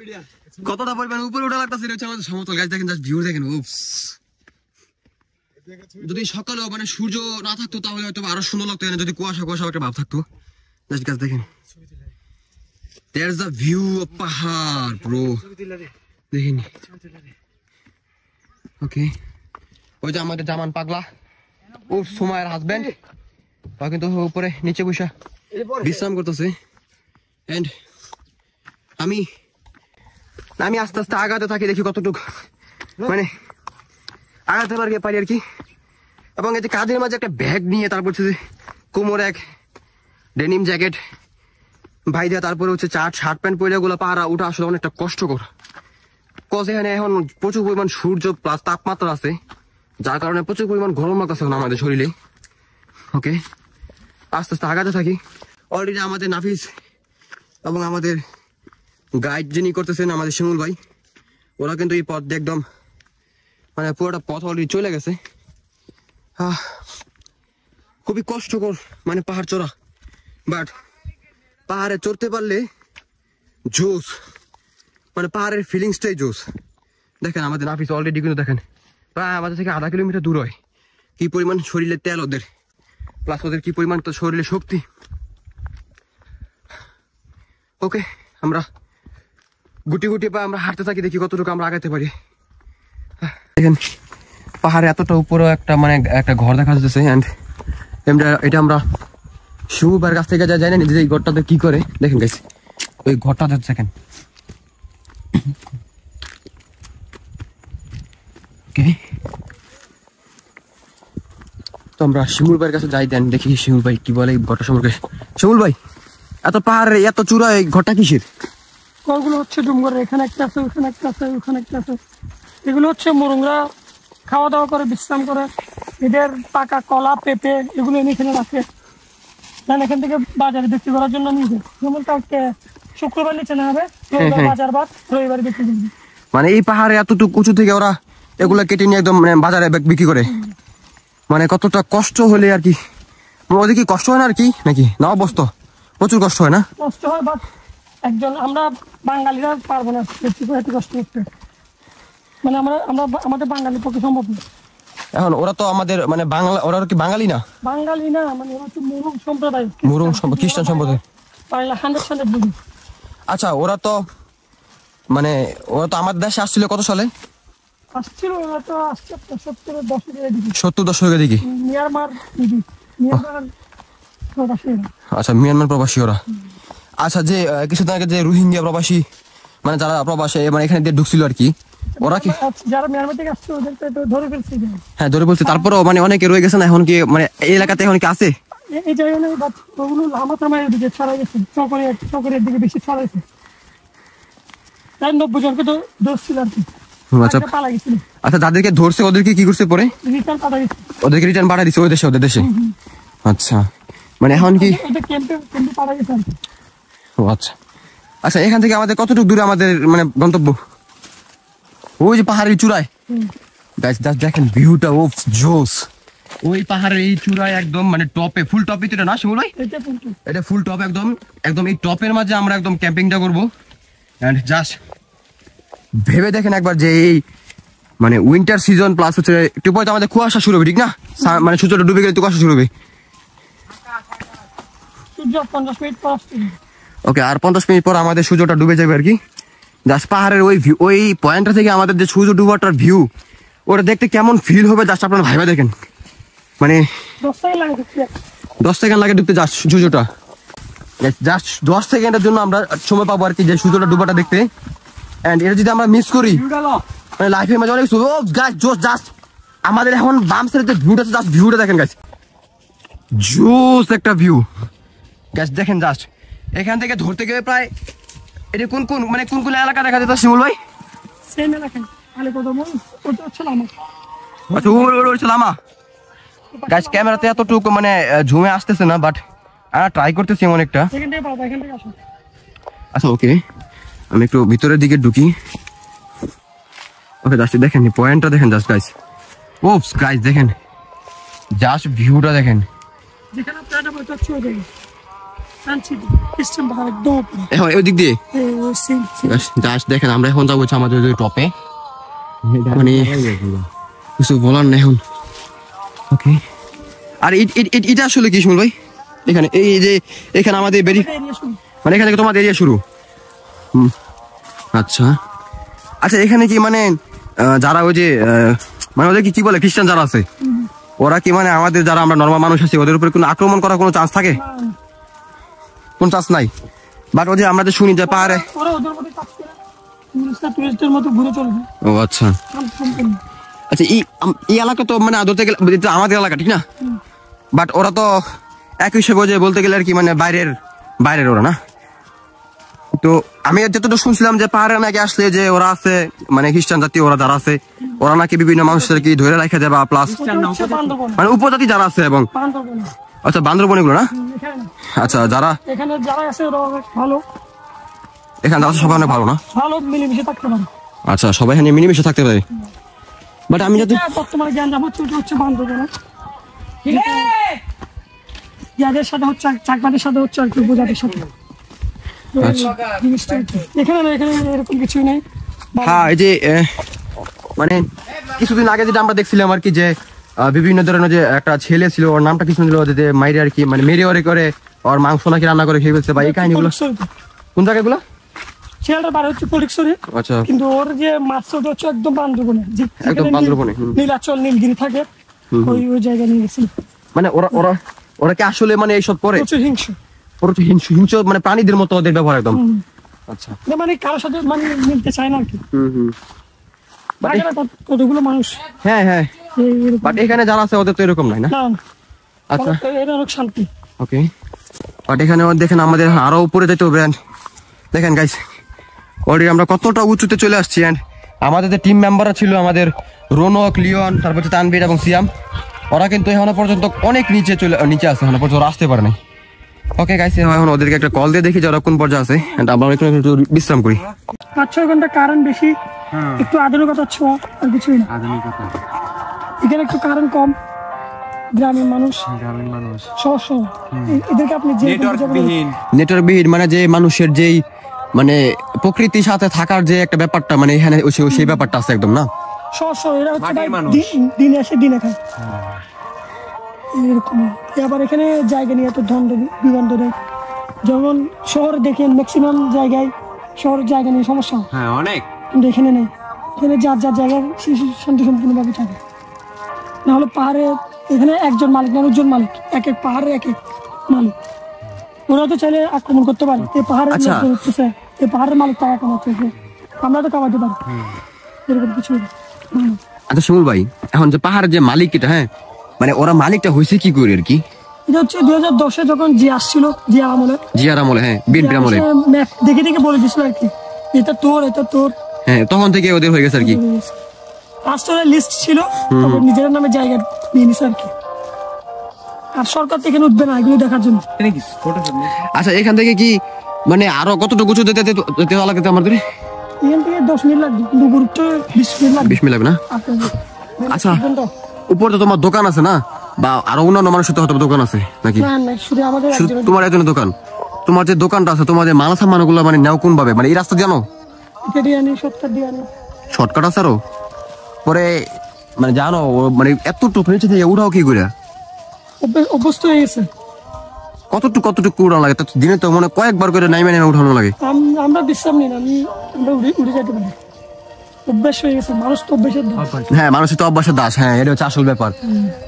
কতটা পরিমাণ উপরে ওঠা লাগতেছে, এটা হচ্ছে আমাদের সমতল। গাইস দেখেন জাস্ট ভিউ দেখেন। উপস যদি সকালে মানে সূর্য না থাকতো তাহলে হয়তো আরো সুন্দর লাগতো, যদি কুয়াশা কুয়াশা একটা ভাব থাকতো। জাস্ট গাইস দেখেন there is the view of পাহাড় ব্রো, দেখেন। ওকে ওই যে আমাদের জামান পাগলা ও সুমায়ের হাজবেন্ড, ও কিন্তু উপরে নিচে বসে বিশ্রাম করতেছে। এন্ড আমি আস্তে আস্তে আগাতে থাকি, দেখি কতটুকু মানে আগাতে পারি আর কি। এবং এই যে কাঁধের মাঝে একটা ব্যাগ নিয়ে, তারপর হচ্ছে কোমরে এক ডেনিম জ্যাকেট ভাই দেয়া, তারপরে হচ্ছে শার্ট প্যান্ট পরে গুলো পাহাড়া উঠা আসলে অনেকটা কষ্টকর। কজ এখানে এখন প্রচুর পরিমাণ সূর্য প্লাস তাপমাত্রা আছে, যার কারণে প্রচুর পরিমাণ গরম লাগতেছে এখন আমাদের শরীরে। ওকে, আস্তে আস্তে আগাতে থাকি। অলরেডি আমাদের নাফিস এবং আমাদের গাইড যিনি করতেছেন আমাদের শিমুল ভাই, ওরা কিন্তু এই পথ দিয়ে একদম মানে পুরোটা পথ অলরেডি চলে গেছে। খুবই কষ্টকর মানে পাহাড় চড়া, বাট পাহাড়ে চড়তে পারলে জোস, মানে পাহাড়ের ফিলিংসটাই জোস। দেখেন আমাদের নাফিস অলরেডি কিন্তু দেখেন প্রায় আমাদের থেকে 1/2 কিলোমিটার দূর হয়। কি পরিমাণ শরীরে তেল ওদের, প্লাস ওদের কি পরিমাণ তো শরীরে শক্তি। ওকে, আমরা গুটি গুটি পা আমরা হাঁটতে থাকি, দেখি কতটুকু আমরা আগাতে পারি। দেখেন পাহাড়ে এতটা উপরে একটা মানে একটা ঘর দেখা যাচ্ছে, এন্ড এটা আমরা শিমুলবার কাছ থেকে যা জানি না যে এই ঘরটাতে কি করে। দেখেন গাইস ওই ঘরটা দেখেন। ওকে, তো আমরা শিমুল ভাইয়ের কাছে যাই, দেন দেখি শিমুল ভাই কি বলে এই ঘরটা সম্পর্কে। শিমুল ভাই, এত পাহাড়ে এত চূড়া এই ঘরটা কিসের? ঘরগুলো হচ্ছে ডুমগরের, এখানে একটা আছে, ওখানে একটা আছে, ওখানে একটা আছে। এগুলো হচ্ছে মোরংরা খাওয়া দাওয়া করে বিশ্রাম করে, এদের পাকা কলা পেঁপে এগুলো এনে এখানে রাখে, দেন এখান থেকে বাজারে বিক্রি করার জন্য নিয়ে যায়। যেমন কাউকে শুক্রবার নিচে না হবে, বাজার বাদ রবিবার বিক্রি করবে। মানে এই পাহাড়ে এতটুকু উঁচু থেকে ওরা এগুলা কেটে নিয়ে একদম মানে বাজারে বিক্রি করে। মানে কতটা কষ্ট হলে আর কি, ওদের কি কষ্ট হয় না আর কি নাকি? না অবস্থা প্রচুর কষ্ট হয় না? কষ্ট হয়, বাট একজন আমরা বাঙালিরা পারবো না বেশি করে এত কষ্ট করতে, মানে আমাদের বাঙালির পক্ষে সম্ভব না। এখন ওরা তো আমাদের মানে বাংলা, ওরা কি বাঙালি না? বাঙালি না, মানে ওরা হচ্ছে মুরুং সম্প্রদায়, মুরুং খ্রিস্টান সম্প্রদায়। বাংলা 100% বুঝি। আচ্ছা, ওরা তো আমাদের দেশে আসছিল কত সালে? আসছিল, ওরা তো আসছে 70-এর দশকের দিকে, 70 দশকের দিকে। মিয়ানমার প্রবাসী। আচ্ছা, মিয়ানমার প্রবাসী ওরা। আচ্ছা, যে কিছুদিন আগে যে রোহিঙ্গা প্রবাসী মানে যারা প্রবাসী মানে এখানে দিয়ে ঢুকছিল আর কি, ওরা কি যারা মিয়ানমার থেকে আসছে ওদেরকে তো ধরে ফেলছে? হ্যাঁ, ধরে বলছে। তারপরেও মানে অনেকে রয়ে গেছে না এখন কি, মানে এই এলাকাতে এখন কি আছে? এই জায়গায় নেই, বাট ওগুলো লামাতামার দিকে ছড়াই গেছে, চকরিয়ার দিকে বেশি ছড়াইছে। তাই 90 জনকে তো ধরছিল আর কি। আচ্ছা, পালা গেছিল। আচ্ছা, যাদেরকে ধরছে ওদেরকে কি করছে পরে? রিটার্ন পাঠা গেছে, ওদেরকে রিটার্ন পাঠা দিচ্ছে ওদের দেশে। আচ্ছা, মানে এখন কি ওদের ক্যাম্পে পাঠা গেছে আর কি। ও আচ্ছা। আচ্ছা, এখান থেকে আমাদের কতটুকু দূরে আমাদের মানে গন্তব্য? ওই যে পাহাড়ের চূড়ায় গাইস, দেখেন ভিউটা, ও জোস। ওই পাহাড়ের এই চূড়ায় একদম মানে টপে, ফুল টপে তো এটা না শিমুল ভাই? এটা ফুল টপ, একদম এই টপের মাঝে আমরা একদম ক্যাম্পিংটা করবো। এন্ড জাস্ট ভেবে দেখেন একবার যে এই মানে উইন্টার সিজন প্লাস হচ্ছে একটু পরে আমাদের কুয়াশা শুরু হবে, ঠিক না? মানে সূর্যটা ডুবে গেলে তো কুয়াশা শুরু হবে। ওকে, আর 50 মিনিট পর আমাদের সূর্যটা ডুবে যাবে আর কি। জাস্ট পাহাড়ের ওই পয়েন্টটা থেকে আমাদের যে সূর্য ডুবাটার ভিউ, ওটা দেখতে কেমন ফিল হবে জাস্ট আপনারা ভাইবা দেখেন। মানে 10 সেকেন্ড লাগে ডুবতে জাস্ট সূর্যটা। জাস্ট 10 সেকেন্ডের জন্য আমরা সময় পাবো আর কি যে সূর্যটা ডুবাটা দেখতে। এন্ড এটা যদি আমরা মিস করি মানে লাইফে মাঝে অনেক জাস্ট আমাদের এখন বাম সাইডে ভিউটা, জাস্ট ভিউটা দেখেন গাইস, জোস একটা ভিউ গাইস। দেখেন জাস্ট এখান থেকে ধরতে গেলে প্রায় এটা কোন এলাকা দেখা যেত শিমুল ভাই? সেম এলাকা ওটা হচ্ছে লামা। আচ্ছা, ওটা হচ্ছে লামা। গাইস, ক্যামেরাতে এতটুকু মানে ঝুমে আসতেছে না, বাট আমরা ট্রাই করতেছি এমন একটা। এখান থেকে পাবো, এখান থেকে আসো। আচ্ছা, ওকে, আমি একটু ভিতরের দিকে ঢুকি। ওকে, জাস্ট দেখেন পয়েন্টটা দেখেন জাস্ট গাইস। ওপস গাইস, দেখেন জাস্ট ভিউটা দেখেন। যেখানে আপনারা বলতে হচ্ছে ওই জায়গায় সানসিটি সিস্টেম পাহাড় একদম উপরে। এখন ওই দিক দিয়ে সেম জাস্ট দেখেন আমরা এখন যাবো আমাদের ওই টপে, মানে কিছু বলার না এখন। ওকে, আর এটা আসলে কি শিমুল ভাই? এখানে এই যে এখানে আমাদের মানে এখানে থেকে তোমাদের এরিয়া শুরু। আচ্ছা আচ্ছা, এখানে কি মানে যারা ওই যে মানে ওদের কি বলে খ্রিস্টান যারা আছে, ওরা কি মানে আমাদের যারা আমরা নরমাল মানুষ আছি ওদের উপরে কোনো আক্রমণ করার কোনো চান্স থাকে? কোন চান্স নাই। বাট ওই যে আমরা যে শুনি যে পাহাড়ে ও আচ্ছা আচ্ছা, এই এলাকা তো মানে ধরতে গেলে আমাদের এলাকা, ঠিক না? বাট ওরা তো এক হিসেবে যে বলতে গেলে আর কি মানে বাইরের ওরা না। তো আমি যতটুকু শুনছিলাম যে পাহাড়ে নাকি আসলে যে ওরা আছে মানে খ্রিস্টান জাতি ওরা যারা আছে ওরা নাকি বিভিন্ন মানুষদের কি ধরে রাখা যাবে প্লাস হচ্ছে বান্দরবন মানে উপজাতি যারা আছে এবং বান্দরবন আচ্ছা বান্দরবন এগুলো না এখানে আচ্ছা যারা এখানে যারা আছে ওরা অনেক ভালো এখানে আছে সবাই অনেক ভালো না ভালো মিলেমিশে থাকতে পারে। আচ্ছা সবাই এখানে মিলেমিশে থাকতে পারে বাট আমি যদি বর্তমানে জ্ঞান হচ্ছে ওটা হচ্ছে বান্দরবন যাদের সাথে হচ্ছে চাকমাদের সাথে হচ্ছে আর কি উপজাতির সাথে আচ্ছা জিনিসটা আর কি। এখানে না এখানে এরকম কিছুই নেই হ্যাঁ এই যে মানে কিছুদিন আগে যেটা আমরা দেখছিলাম আর কি যে বিভিন্ন ধরনের যে একটা ছেলে ছিল ওর নামটা কি শুনছিল যে মাইরে আর কি মানে মেরে ওরে করে ওর মাংস নাকি রান্না করে খেয়ে ফেলছে বা এই কাহিনীগুলো কোন জায়গাগুলো ছেলেটার বাড়ি হচ্ছে ফটিকছড়ি আচ্ছা কিন্তু ওর যে মাছটা হচ্ছে একদম বান্দরবনে একদম বান্দরবনে, নীলাচল নীলগিরি থাকে ওই ওই জায়গায় নিয়ে গেছিল মানে ওরা ওরা ওরা কি আসলে মানে এইসব করে প্রচুর হিংস্র প্রচুর হিংস্র মানে প্রাণীদের মতো ওদের ব্যবহার একদম আচ্ছা মানে কারোর সাথে মানে মিলতে চায় না আর কি হুম বাকি কতগুলো মানুষ হ্যাঁ হ্যাঁ এরকম বাট এখানে যারা আছে ওদের তো এরকম নাই না না আচ্ছা এটা অনেক শান্তি ওকে বাট এখানে দেখেন আমাদের আরো উপরে যেতে হবে and দেখেন গাইস অলরেডি আমরা কতটা উঁচুতে চলে আসছি এন্ড আমাদের যে টিম মেম্বাররা ছিল আমাদের রৌনক লিওন তারপর তানভীর এবং সিয়াম ওরা কিন্তু এখনো পর্যন্ত অনেক নিচে আছে এখনো পর্যন্ত আসতে পারে নাই ওকে গাইস এখন ওদেরকে একটা কল দিয়ে দেখি যে ওরা কোন পর্যায়ে আছে এন্ড আমরা একটু বিশ্রাম করি 5-6 ঘন্টা কারেন্ট বেশি একটু আধুনিকতা ছোঁয়া আর কিছুই না এখানে একটু কারেন্ট কম গ্রামীণ মানুষ সহজ এদেরকে আপনি যে নেটওয়ার্কবিহীন মানে যে মানুষের যেই মানে প্রকৃতির সাথে থাকার যে একটা ব্যাপারটা মানে এখানে সেই ব্যাপারটা আছে একদম না সহজ এরা হচ্ছে দিনে আসে দিনে খায় এরকম আবার এখানে জায়গা নিয়ে এত ধন্দ বিবন্ধ নেই যেমন শহরে দেখেন ম্যাক্সিমাম জায়গায় শহরের জায়গা নিয়ে সমস্যা হ্যাঁ অনেক কিন্তু এখানে নেই এখানে যার যার জায়গায় শান্তি সম্পূর্ণভাবে থাকে নাহলে পাহাড়ে এখানে একজন মালিক না অনেকজন মালিক এক এক পাহাড়ের এক এক মালিক ওরা তো চাইলে আক্রমণ করতে পারে এই পাহাড়ের লোকজন উঠতেছে এই পাহাড়ের মালিক তারা আক্রমণ করতেছে আমরা তো কামাতে পারি এরকম কিছু নেই আচ্ছা শিমুল ভাই এখন যে পাহাড়ের যে মালিক এটা হ্যাঁ মানে ওরা মালিকটা হয়েছে কি করে আর কি এটা হচ্ছে 2010-এ যখন জি আসছিল জিয়ার আমলে হ্যাঁ বিএনপির আমলে ম্যাপ দেখে দেখে বলে দিছিল আর কি এটা তোর হ্যাঁ তখন থেকে ওদের হয়ে গেছে আর কি রাষ্ট্রের লিস্ট ছিল তারপর নিজের নামে জায়গা নিয়ে নিছে আর কি আর সরকার থেকে উঠবে না এগুলো দেখার জন্য আচ্ছা এখান থেকে কি মানে আরো কতটুকু উঁচু যেতে লাগে আমাদের এখান থেকে 10 মিনিট লাগবে কিন্তু গুরুত্ব 20 মিনিট লাগবে 20 মিনিট লাগবে না আচ্ছা উপরে তো তোমার দোকান আছে না বা আরো অন্যান্য মানুষের তো হয়তো দোকান আছে নাকি না শুধু আমাদের শুধু তোমার একজনের দোকান তোমার যে দোকানটা আছে তোমাদের মাল সামানগুলো মানে নেও কোন ভাবে মানে এই রাস্তা জানো এটা দিয়ে আনি শর্টকাট দিয়ে আনি শর্টকাট আছে আরো পরে মানে জানো মানে এতটুকু নিচে থেকে উঠাও কি করে অভ্যস্ত হয়ে গেছে কতটুকু উঠানো লাগে দিনে তো মানে কয়েকবার করে নাইমে উঠানো লাগে আমরা বিশ্রাম নিই না আমরা উঠে যেতে পারি অভ্যাস হয়ে গেছে মানুষ তো অভ্যাসের দাস হ্যাঁ মানুষের তো অভ্যাসের দাস হ্যাঁ এটা হচ্ছে আসল ব্যাপার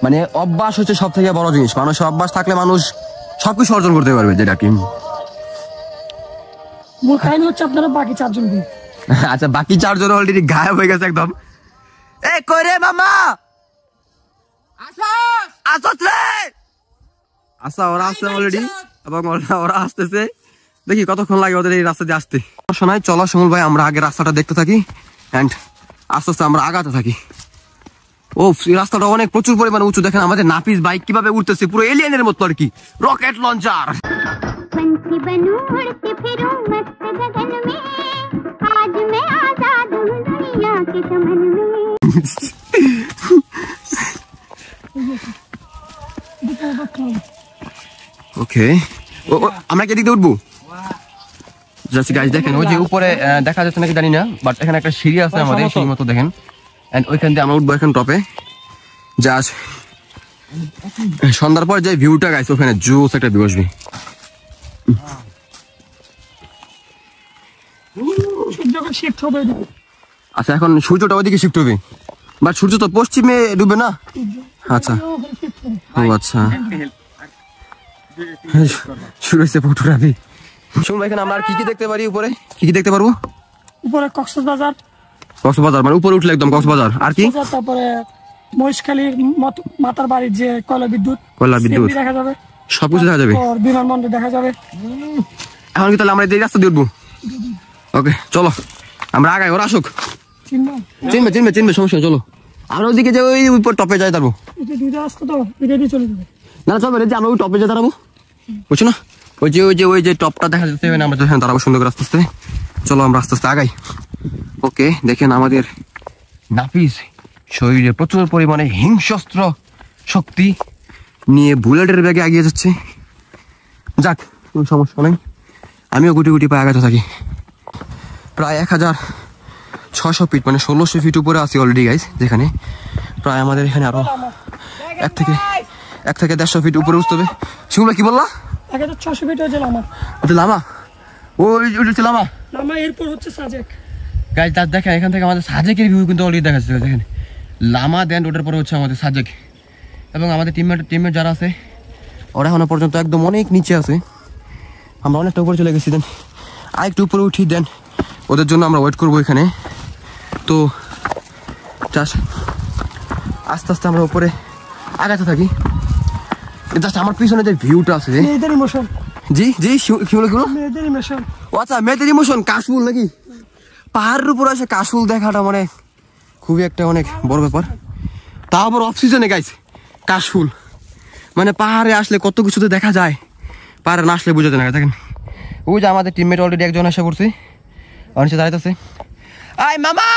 মানে অভ্যাস হচ্ছে সব থেকে বড় জিনিস মানুষের অভ্যাস থাকলে মানুষ সবকিছু অর্জন করতে পারবে যেটা কি মূল কাহিনী হচ্ছে আপনারা বাকি 4 জন আচ্ছা বাকি 4 জন অলরেডি গায়েব হয়ে গেছে একদম এই কই রে মামা আসছ রে আচ্ছা ওরা আসছে অলরেডি এবং ওরা আসতেছে দেখি কতক্ষণ লাগে ওদের এই রাস্তা দিয়ে আসতে শোনাই চলো শিমুল ভাই আমরা আগে রাস্তাটা দেখতে থাকি এন্ড আস্তে আস্তে আমরা আগাতে থাকি ও রাস্তাটা অনেক প্রচুর পরিমাণে উঁচু দেখেন আমাদের নাফিস বাইক কিভাবে উঠতেছে পুরো এলিয়েনের মতো আর কি রকেট লঞ্চার ওকে আমরা কি দিকে উঠবো জাস্ট গাইস দেখেন ওই যে উপরে দেখা যাচ্ছে নাকি জানি না বাট এখানে একটা সিঁড়ি আছে আমাদের সেই মতো দেখেন এন্ড ওইখান দিয়ে আমরা উঠবো এখন টপে জাস্ট সন্ধ্যার পর যে ভিউটা গাইস ওখানে জোস একটা ভিউ আসবে আচ্ছা এখন সূর্যটা ওইদিকে শিফট হবে বাট সূর্য তো পশ্চিমে ডুবে না আচ্ছা ও আচ্ছা শুরু হয়েছে ফটোগ্রাফি শুনবো এখানে আমরা আর কি দেখতে পারি উপরে কি দেখতে পারবো উপরে কক্সবাজার মানে উপরে উঠলে একদম কক্সবাজার আর কি তারপরে মহেশখালীর মাতার বাড়ির যে কয়লা বিদ্যুৎ দেখা যাবে সবকিছু দেখা যাবে বিমানবন্দর দেখা যাবে এখন কি তাহলে আমরা এই রাস্তা দিয়ে উঠবো ওকে চলো আমরা আগাই, ওরা আসুক। চিনবা চিনবে সমস্যা নেই, চলো। আর ওইদিকে যে ওই উপর টপে যাই দাঁড়াবো। এটা দুইটা আসতো তো এটা দিয়ে চলে যাবে। না চলো যে আমরা ওই টপে যাই দাঁড়াবো, বুঝছো না? ওই যে টপটা দেখা যাচ্ছে, আমরা তো দাঁড়াবো সুন্দর করে আস্তে আস্তে। চলো আমরা আস্তে আস্তে আগাই। ওকে দেখেন আমাদের নাফিস শরীরে প্রচুর পরিমাণে হিংস্র শক্তি নিয়ে বুলেটের ব্যাগে এগিয়ে যাচ্ছে। যাক কোনো সমস্যা নেই, আমিও গুটি গুটি পায়ে আগাতে থাকি। প্রায় 1600 ফিট মানে 1600 ফিট উপরে আছি অলরেডি গাইস। যেখানে প্রায় আমাদের এখানে আরো 1 থেকে 150 ফিট উপরে উঠতে হবে। সেগুলো কি বললা? 1600 ফিট হচ্ছে লামা। ওটা লামা, ওই হচ্ছে লামা। লামা এরপর হচ্ছে সাজেক। গাইস তার দেখেন এখান থেকে আমাদের সাজেকের ভিউ কিন্তু অলরেডি দেখা যাচ্ছে। দেখেন লামা দেন, ওটার পরে হচ্ছে আমাদের সাজেক। এবং আমাদের টিমমেট যারা আছে ওরা এখনো পর্যন্ত একদম অনেক নিচে আছে। আমরা অনেকটা উপরে চলে গেছি। দেন আর একটু উপরে উঠি, দেন ওদের জন্য আমরা ওয়েট করবো এখানে। তো জাস্ট আস্তে আস্তে আমরা উপরে আগাতে থাকি। জাস্ট আমার পিছনে যে ভিউটা আছে, মেয়েদের ইমোশন। জি কি বলে গুলো? মেয়েদের ইমোশন। ও আচ্ছা, মেয়েদের ইমোশন, কাশফুল নাকি? পাহাড়ের উপরে এসে কাশফুল দেখাটা মানে খুবই একটা অনেক বড় ব্যাপার। তা আবার অফ সিজনে গাইস কাশফুল মানে পাহাড়ে আসলে কত কিছুতে দেখা যায়, পাহাড়ে না আসলে বুঝাতে না। দেখেন ওই যে আমাদের টিমমেট অলরেডি একজন এসে পড়ছে, অনেক দাঁড়াইতেছে। আই মামা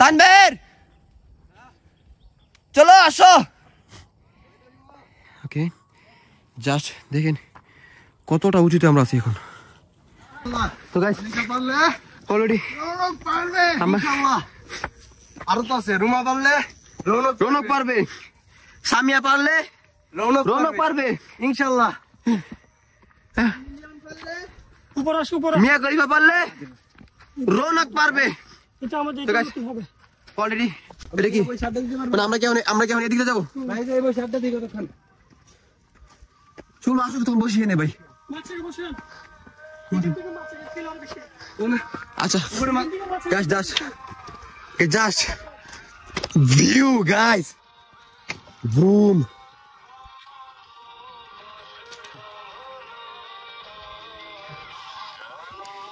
তানভীর চলো আসো। ওকে জাস্ট দেখেন কতটা উঁচুতে আমরা আছি এখন। তো গাইস অলরেডি আরো তো আছে, রুমা পারলে রৌনক পারবে, সামিয়া পারলে রৌনক পারবে ইনশাল্লাহ। উপর আসো, উপর। মিয়া গরিবা পারলে রৌনক পারবে। এটা আমাদের তো guys, হবে অলরেডি এটা কি মানে আমরা কেমন এদিকে যাবো? ভাই যাই বসে আড্ডা দিই কতক্ষণ। চলো আসুক তখন বসিয়ে নে ভাই। মাছে বসে আচ্ছা guys just view guys, broom.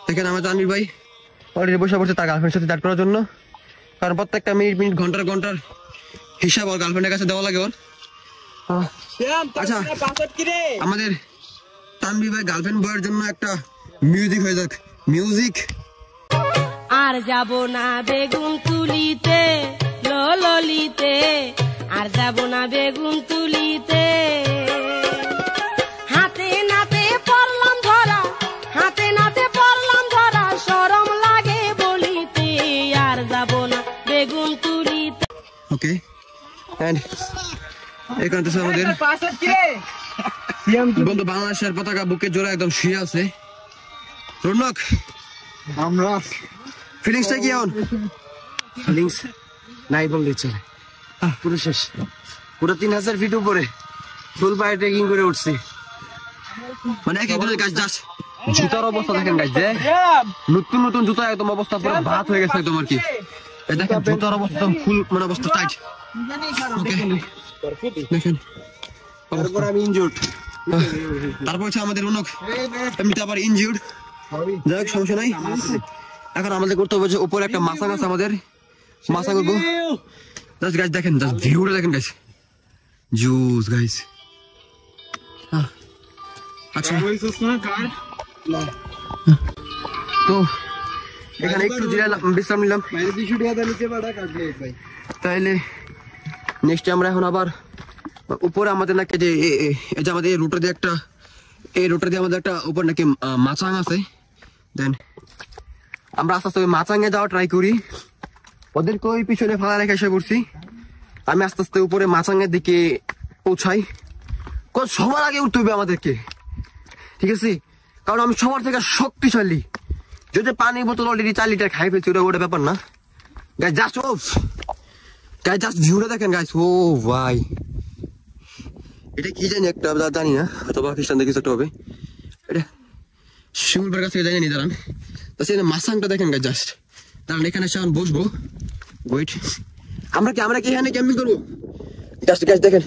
দেখেন আমার তানভীর ভাই অলরেডি বসে পড়ছে তার গার্লফ্রেন্ডের সাথে চ্যাট করার জন্য। কারণ প্রত্যেকটা মিনিট ঘন্টার হিসাব ওর গার্লফ্রেন্ডের কাছে দেওয়া লাগে ওর। আচ্ছা আমাদের তানভীর ভাই গার্লফ্রেন্ড বয়ের জন্য একটা মিউজিক হয়ে যাক, মিউজিক। আর যাব না বেগুন তুলিতে ললিতে, আর যাব না বেগুন তুলিতে। হাতে নাতে পড়লাম ধরা, হাতে নাতে পড়লাম ধরা, শরম লাগে বলিতে, আর যাব না বেগুন তুলিতে। ওকে এন্ড এখানে তো আমাদের বন্ধু বাংলাদেশের পতাকা বুকে জোড়া একদম শুয়ে আছে। রৌনক আমরা ফিলিংসটা কি এখন? ফিলিংস নাই বললেই চলে, পুরো শেষ। পুরো 3000 ফিট উপরে ফুল পায়ে ট্রেকিং করে উঠছি। মানে এক একজনের গাছ জাস্ট জুতার অবস্থা দেখেন গাছ, যে নতুন জুতা একদম অবস্থা পুরো ভাত হয়ে গেছে একদম আর কি। এই দেখেন জুতার অবস্থা ফুল মানে অবস্থা টাইট। ওকে দেখেন তারপর আমি ইনজুর্ড। তারপর হচ্ছে আমাদের রৌনক এমনিতে আবার ইনজিউর্ড। যাই হোক সমস্যা নাই। এখন আমাদের করতে হবে যে উপরে একটা মাছাং আছে, আমাদের মাছাং করবো। জাস্ট গাইস দেখেন, জাস্ট ভিউটা দেখেন গাইস, জুস গাইস। আচ্ছা তো এখানে একটু বিশ্রাম নিলাম। তাইলে নেক্সট আমরা এখন আবার উপরে আমাদের নাকি যে এই যে আমাদের এই রুটটা দিয়ে আমাদের একটা উপর নাকি মাচাং আছে। দেন আমরা আস্তে আস্তে ওই মাচাঙে যাওয়া ট্রাই করি। ওদেরকে ওই পিছনে ফালা রেখে এসে করছি। আমি আস্তে আস্তে উপরে মাচাঙের দিকে পৌঁছাই। সবার আগে উঠতে হবে আমাদেরকে, ঠিক আছে? কারণ আমি সবার থেকে শক্তিশালী। যদি পানির বোতল অলরেডি 4 লিটার খাই ফেলছি, ওটা ব্যাপার না গাইস। জাস্ট ভিউটা দেখেন গাইস। ও ভাই এটা কি জানি একটা জানি না, অথবা খ্রিস্টানদের কিছু একটা হবে। এটা শিমুলবার কাছ থেকে জানি দাঁড়ান। তো সেই মাসাংটা দেখেন গাইস জাস্ট। দাঁড়ান এখানে এসে বসবো। ওয়েট, আমরা কি এখানে ক্যাম্পিং করবো? জাস্ট গাইস দেখেন,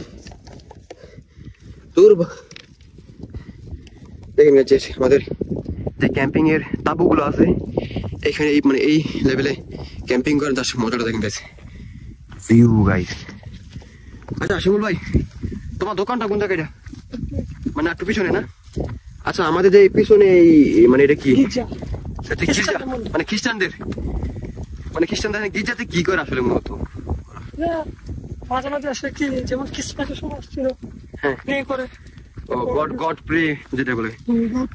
দেখেন গাইস আমাদের যে ক্যাম্পিং এর তাঁবুগুলো আছে এখানে মানে এই লেভেলে ক্যাম্পিং করেন, তার মজাটা দেখেন গাইস, ভিউ গাইস। আচ্ছা শিমুল ভাই, তোমার দোকানটা কোন জায়গায়? মানে একটু পিছনে না? আচ্ছা আমাদের যে পিছনে এই মানে এটা কি মানে খ্রিস্টানদের গির্জাতে কি করে আসলে মূলত? মাঝে মাঝে আসে কি যেমন ক্রিসমাসের সময় আসছিল প্রে করে, গড প্রে যেটা বলে।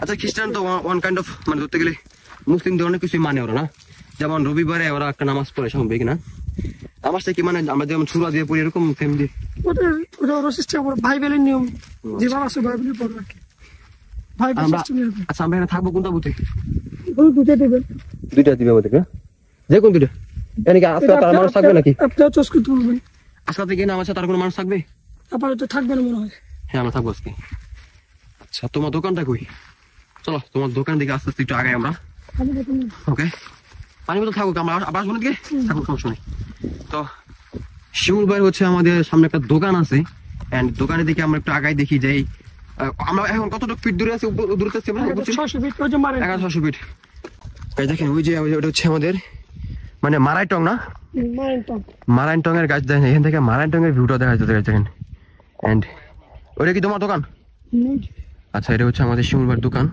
আচ্ছা খ্রিস্টান তো ওয়ান কাইন্ড অফ মানে ধরতে গেলে মুসলিমদের অনেক কিছুই মানে ওরা না, যেমন রবিবারে ওরা একটা নামাজ পড়ে স্বাভাবিক না? নামাজটা কি মানে আমরা যেমন সূরা দিয়ে পড়ি এরকম ফ্যামিলি? ওটা সিস্টেম বাইবেলের নিয়ম যেভাবে আছে বাইবেলের পড়া আর কি। আচ্ছা আমরা এখানে থাকবো কোনটা বুঝে? দুটো দিবেন, দুইটা দিবে আমাদের, যে কোন দুইটা? এখানে কি আজকে তার মানুষ থাকবে নাকি? আপনারা চয়েস করতে বলবেন। আজকে থেকে না আমার সাথে তার কোনো মানুষ থাকবে? আপাতত থাকবে না মনে হয়। হ্যাঁ আমরা থাকবো আজকে। আচ্ছা তোমার দোকানটা কই? চলো তোমার দোকান দিকে আস্তে আস্তে একটু আগে আমরা। ওকে পানি বোতল থাকুক, আমরা আবার আসবো নাকি? থাকুক, সমস্যা নেই। তো শিমুল ভাই হচ্ছে আমাদের সামনে একটা দোকান আছে, এন্ড দোকানের দিকে আমরা একটু আগাই দেখি যে আমরা এখন কতটুকু ফিট দূরে আছি, দূরে আছি আমরা 600 ফিট ওই যে মারে 1100 ফিট। গাইস দেখেন ওই যে ওটা হচ্ছে আমাদের মানে মারাইটং না? মারাইটং এর গাছ দেখেন, এখান থেকে মারাইটং এর ভিউটা দেখা যাচ্ছে দেখেন। এন্ড ওটা কি তোমার দোকান? আচ্ছা এটা হচ্ছে আমাদের শিমুল ভাইয়ের দোকান।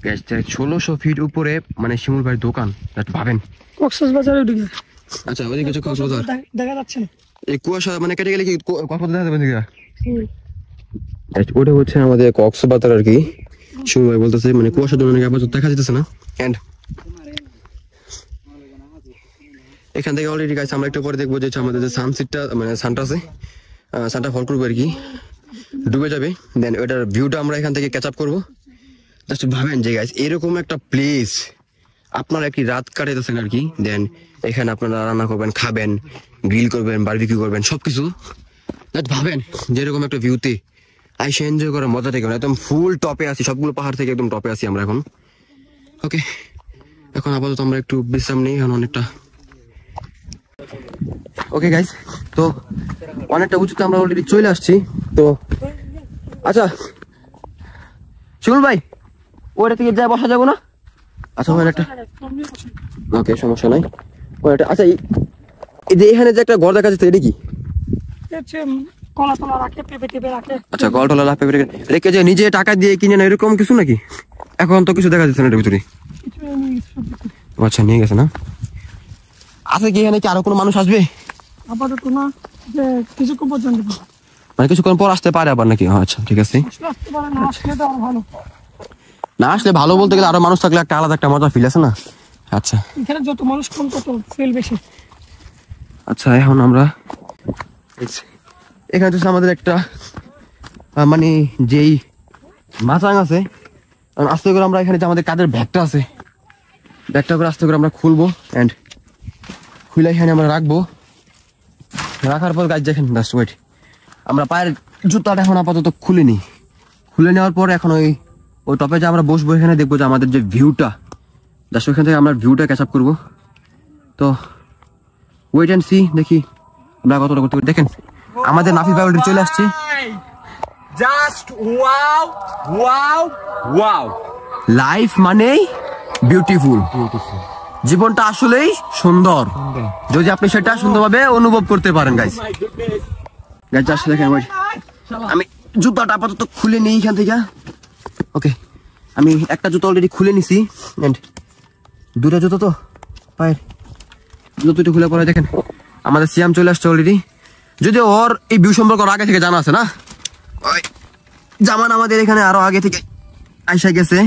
গাইস 1600 ফিট উপরে মানে শিমুল ভাইয়ের দোকান, ভাবেন। কক্সবাজারে ওদিকে। আচ্ছা ওইদিকে হচ্ছে কক্সবাজার, দেখা যাচ্ছে না এই কুয়াশা মানে কেটে গেলে কি কক্সবাজার দেখা যাবে নাকি? ওটা হচ্ছে আমাদের কক্সবাজার আর কি। শিমুল ভাই বলতেছে মানে কুয়াশার জন্য নাকি আপাতত দেখা যাচ্ছে না। এন্ড এখান থেকে অলরেডি গাইস আমরা একটু পরে দেখবো যে আমাদের যে সানসেটটা মানে সানটা আছে, সানটা ফল করবো আর কি, ডুবে যাবে। দেন ওটার ভিউটা আমরা এখান থেকে ক্যাচ আপ করবো। জাস্ট ভাবেন যে গাইস এরকম একটা প্লেস আপনারা একটি রাত কাটাইতেছেন আর কি। দেন এখানে আপনারা রান্না করবেন, খাবেন, গ্রিল করবেন, বারবিকিউ করবেন, সবকিছু জাস্ট ভাবেন যে এরকম একটা ভিউতে আইসে এনজয় করার মজা দেখবেন। একদম ফুল টপে আছি, সবগুলো পাহাড় থেকে একদম টপে আছি আমরা এখন। ওকে এখন আপাতত আমরা একটু বিশ্রাম নেই, এখন অনেকটা। ওকে গাইস তো অনেকটা উঁচুতে আমরা অলরেডি চলে আসছি। তো আচ্ছা শিমুল ভাই ওইটা থেকে যা বসা যাবো না? আচ্ছা ওখানে একটা, ওকে সমস্যা নাই। ওইটা আচ্ছা এই যে এখানে যে একটা ঘর দেখা যাচ্ছে এটা কি? কলা টলা রাখে, পেঁপে টেপে রাখে। আচ্ছা কলা টলা রাখে রেখে যে নিজে টাকা দিয়ে কিনে না এরকম কিছু নাকি? এখন তো কিছু দেখা যাচ্ছে না এর ভিতরে। আচ্ছা নিয়ে গেছে না? আচ্ছা কি এখানে কি আরো কোনো মানুষ আসবে? আপাতত না, যে কিছুক্ষণ পর্যন্ত, মানে কিছুক্ষণ পর আসতে পারে আবার নাকি? আচ্ছা ঠিক আছে, আসতে পারে না, আসলে তো আরো ভালো। না আসলে ভালো বলতে গেলে আরো মানুষ থাকলে একটা আলাদা একটা মজা ফিল আছে না? আচ্ছা এখানে যত মানুষ কম তত ফিল বেশি। আচ্ছা এখন আমরা এখানে হচ্ছে আমাদের একটা মানে যেই মাচাং আছে, আস্তে করে আমরা এখানে যে আমাদের কাদের ব্যাগটা আছে, ব্যাগটা করে আস্তে করে আমরা খুলবো। এন্ড খুলে এখানে আমরা রাখবো। রাখার পর গাছ দেখেন জাস্ট ওয়েট, আমরা পায়ের জুতাটা এখন আপাতত খুলে নিই। খুলে নেওয়ার পর এখন ওই টপে যে আমরা বসবো, এখানে দেখবো যে আমাদের যে ভিউটা, জাস্ট ওইখান থেকে আমরা ভিউটা ক্যাচ আপ করবো। তো ওয়েট অ্যান্ড সি, দেখি আমরা কতটা করতে পারি। দেখেন আমাদের নাফি ভাই অলরেডি চলে আসছে। Just wow wow wow, life মানেই বিউটিফুল, জীবনটা আসলেই সুন্দর যদি আপনি সেটা সুন্দরভাবে অনুভব করতে পারেন। গাইস গাইস জাস্ট দেখেন ওয়েট, আমি জুতাটা আপাতত খুলে নিই এখান থেকে। ওকে আমি একটা জুতো অলরেডি খুলে নিছি, এন্ড দুটা জুতো তো পায়ের জুতোটি খুলে পরে দেখেন আমাদের সিয়াম চলে আসছে অলরেডি। যদিও ওর এই ভিউ সম্পর্কে আগে থেকে জানা আছে না, ওই জামান আমাদের এখানে আরো আগে থেকে আইসা গেছে,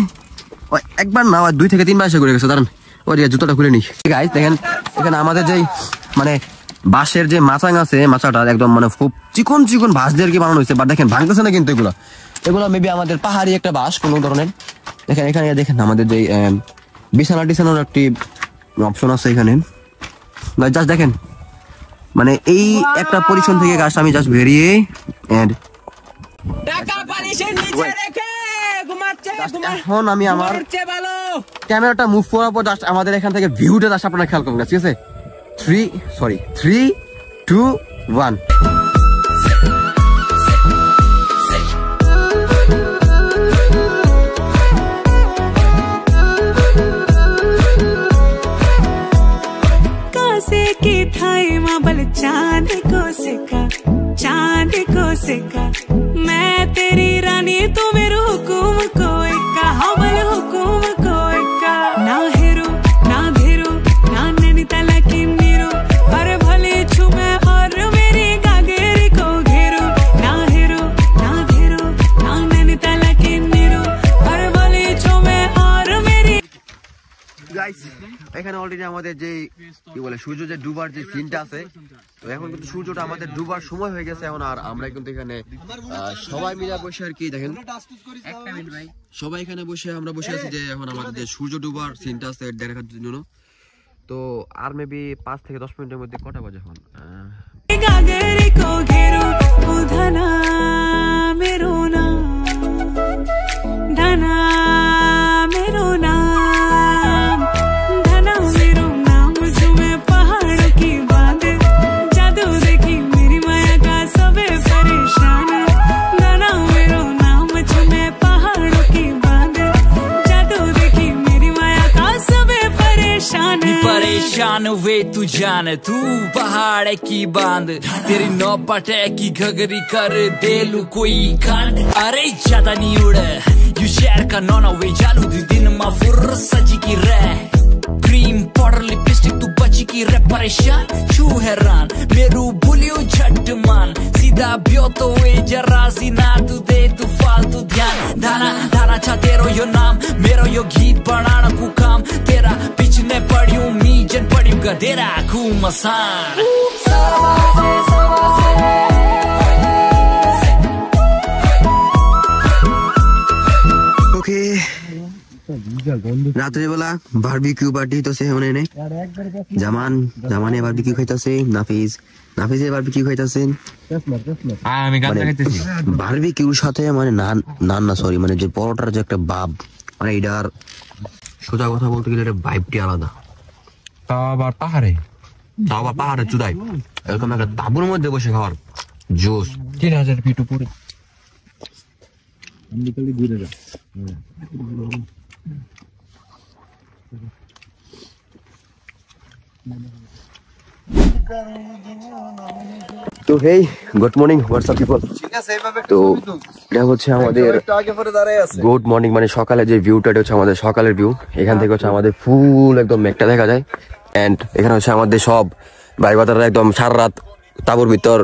ওই একবার না 2 থেকে 3 বার এসে ঘুরে গেছে। দাঁড়ান ওই জুতোটা খুলে নি। গাইস দেখেন এখানে আমাদের যেই মানে বাঁশের যে মাচাং আছে, মাচাটা একদম মানে খুব চিকন চিকন বাঁশ দিয়ে আর কি বানানো হয়েছে। বাট দেখেন ভাঙতেছে না কিন্তু এগুলো মেবি আমাদের পাহাড়ি একটা বাঁশ কোনো ধরনের। দেখেন এখানে দেখেন আমাদের যে বিছানা টিছানোর একটি অপশন আছে এখানে। জাস্ট দেখেন মানে এই একটা পজিশন থেকে গাছ আমি জাস্ট বেরিয়ে এন্ড এখন আমি আমার ক্যামেরাটা মুভ করার পর জাস্ট আমাদের এখান থেকে ভিউটা জাস্ট আপনারা খেয়াল করুন, ঠিক আছে? 3, 2, 1। গাইস এখানে অলরেডি আমাদের যে কি বলে সূর্য যে ডুবার যে সিনটা আছে, তো এখন কিন্তু সূর্যটা আমাদের ডুবার সময় হয়ে গেছে এখন। আর আমরা কিন্তু এখানে সবাই মিলে বসে আর কি দেখেন সবাই এখানে বসে আমরা বসে আছি যে এখন আমাদের যে সূর্য ডুবার সিনটা আছে দেখার জন্য। তো আর মেবি 5 থেকে 10 মিনিটের মধ্যে কটা বাজে এখন गागरे को घेरो उधना मेरो नाम धना मेरो नाम धना मेरो नाम तुम्हें पहाड़ों की बात जादू देखी मेरी माया का सबे परेशान धना मेरो नाम तुम्हें पहाड़ों की बात जादू देखी मेरी माया का सबे परेशान वे तू जान तू पहाड़ की बांध तेरी नौपटे की घगरी कर दे लू कोई कांड अरे ज्यादा नहीं उड़ यू शहर का नौना वे जालू दिन मा फुर सजी की रह क्रीम पाउडर लिपस्टिक तू बची की रे परेशान छू हैरान मेरू बुलियो झट मान सीधा ब्यो तो वे जराजी ना तू दे तू फालतू ध्यान धाना धाना छा तेरो यो नाम मेरो यो गीत बनाना कु काम तेरा पिछने पड़ियो मी जन पड़ियो गधेरा कु मसान ওকে রাত্রেবেলা বারবিকিউ পার্টি তো সে মনে নেই জামানে বারবিকিউ খাইতাছে নাফিজে বারবিকিউ খাইতাছেন আমি গান গাইতেছি বারবিকিউর সাথে মানে নান না সরি মানে যে পরোটার যে একটা ভাব মানে এটার সোজা কথা বলতে গেলে এটা ভাইবটি আলাদা। তাও আবার পাহাড়ে চূড়ায় এরকম একটা তাঁবুর মধ্যে বসে খাওয়ার জোস 3000 ফিট উপরে তো hey good morning WhatsApp people. তো এটা হচ্ছে আমাদের গুড মর্নিং মানে সকালে যে ভিউটা এটা হচ্ছে আমাদের সকালের ভিউ। এখান থেকে হচ্ছে আমাদের ফুল একদম মেঘটা দেখা যায় এন্ড এখানে হচ্ছে আমাদের সব ভাই বাতারা একদম সারা রাত তাঁবুর ভিতর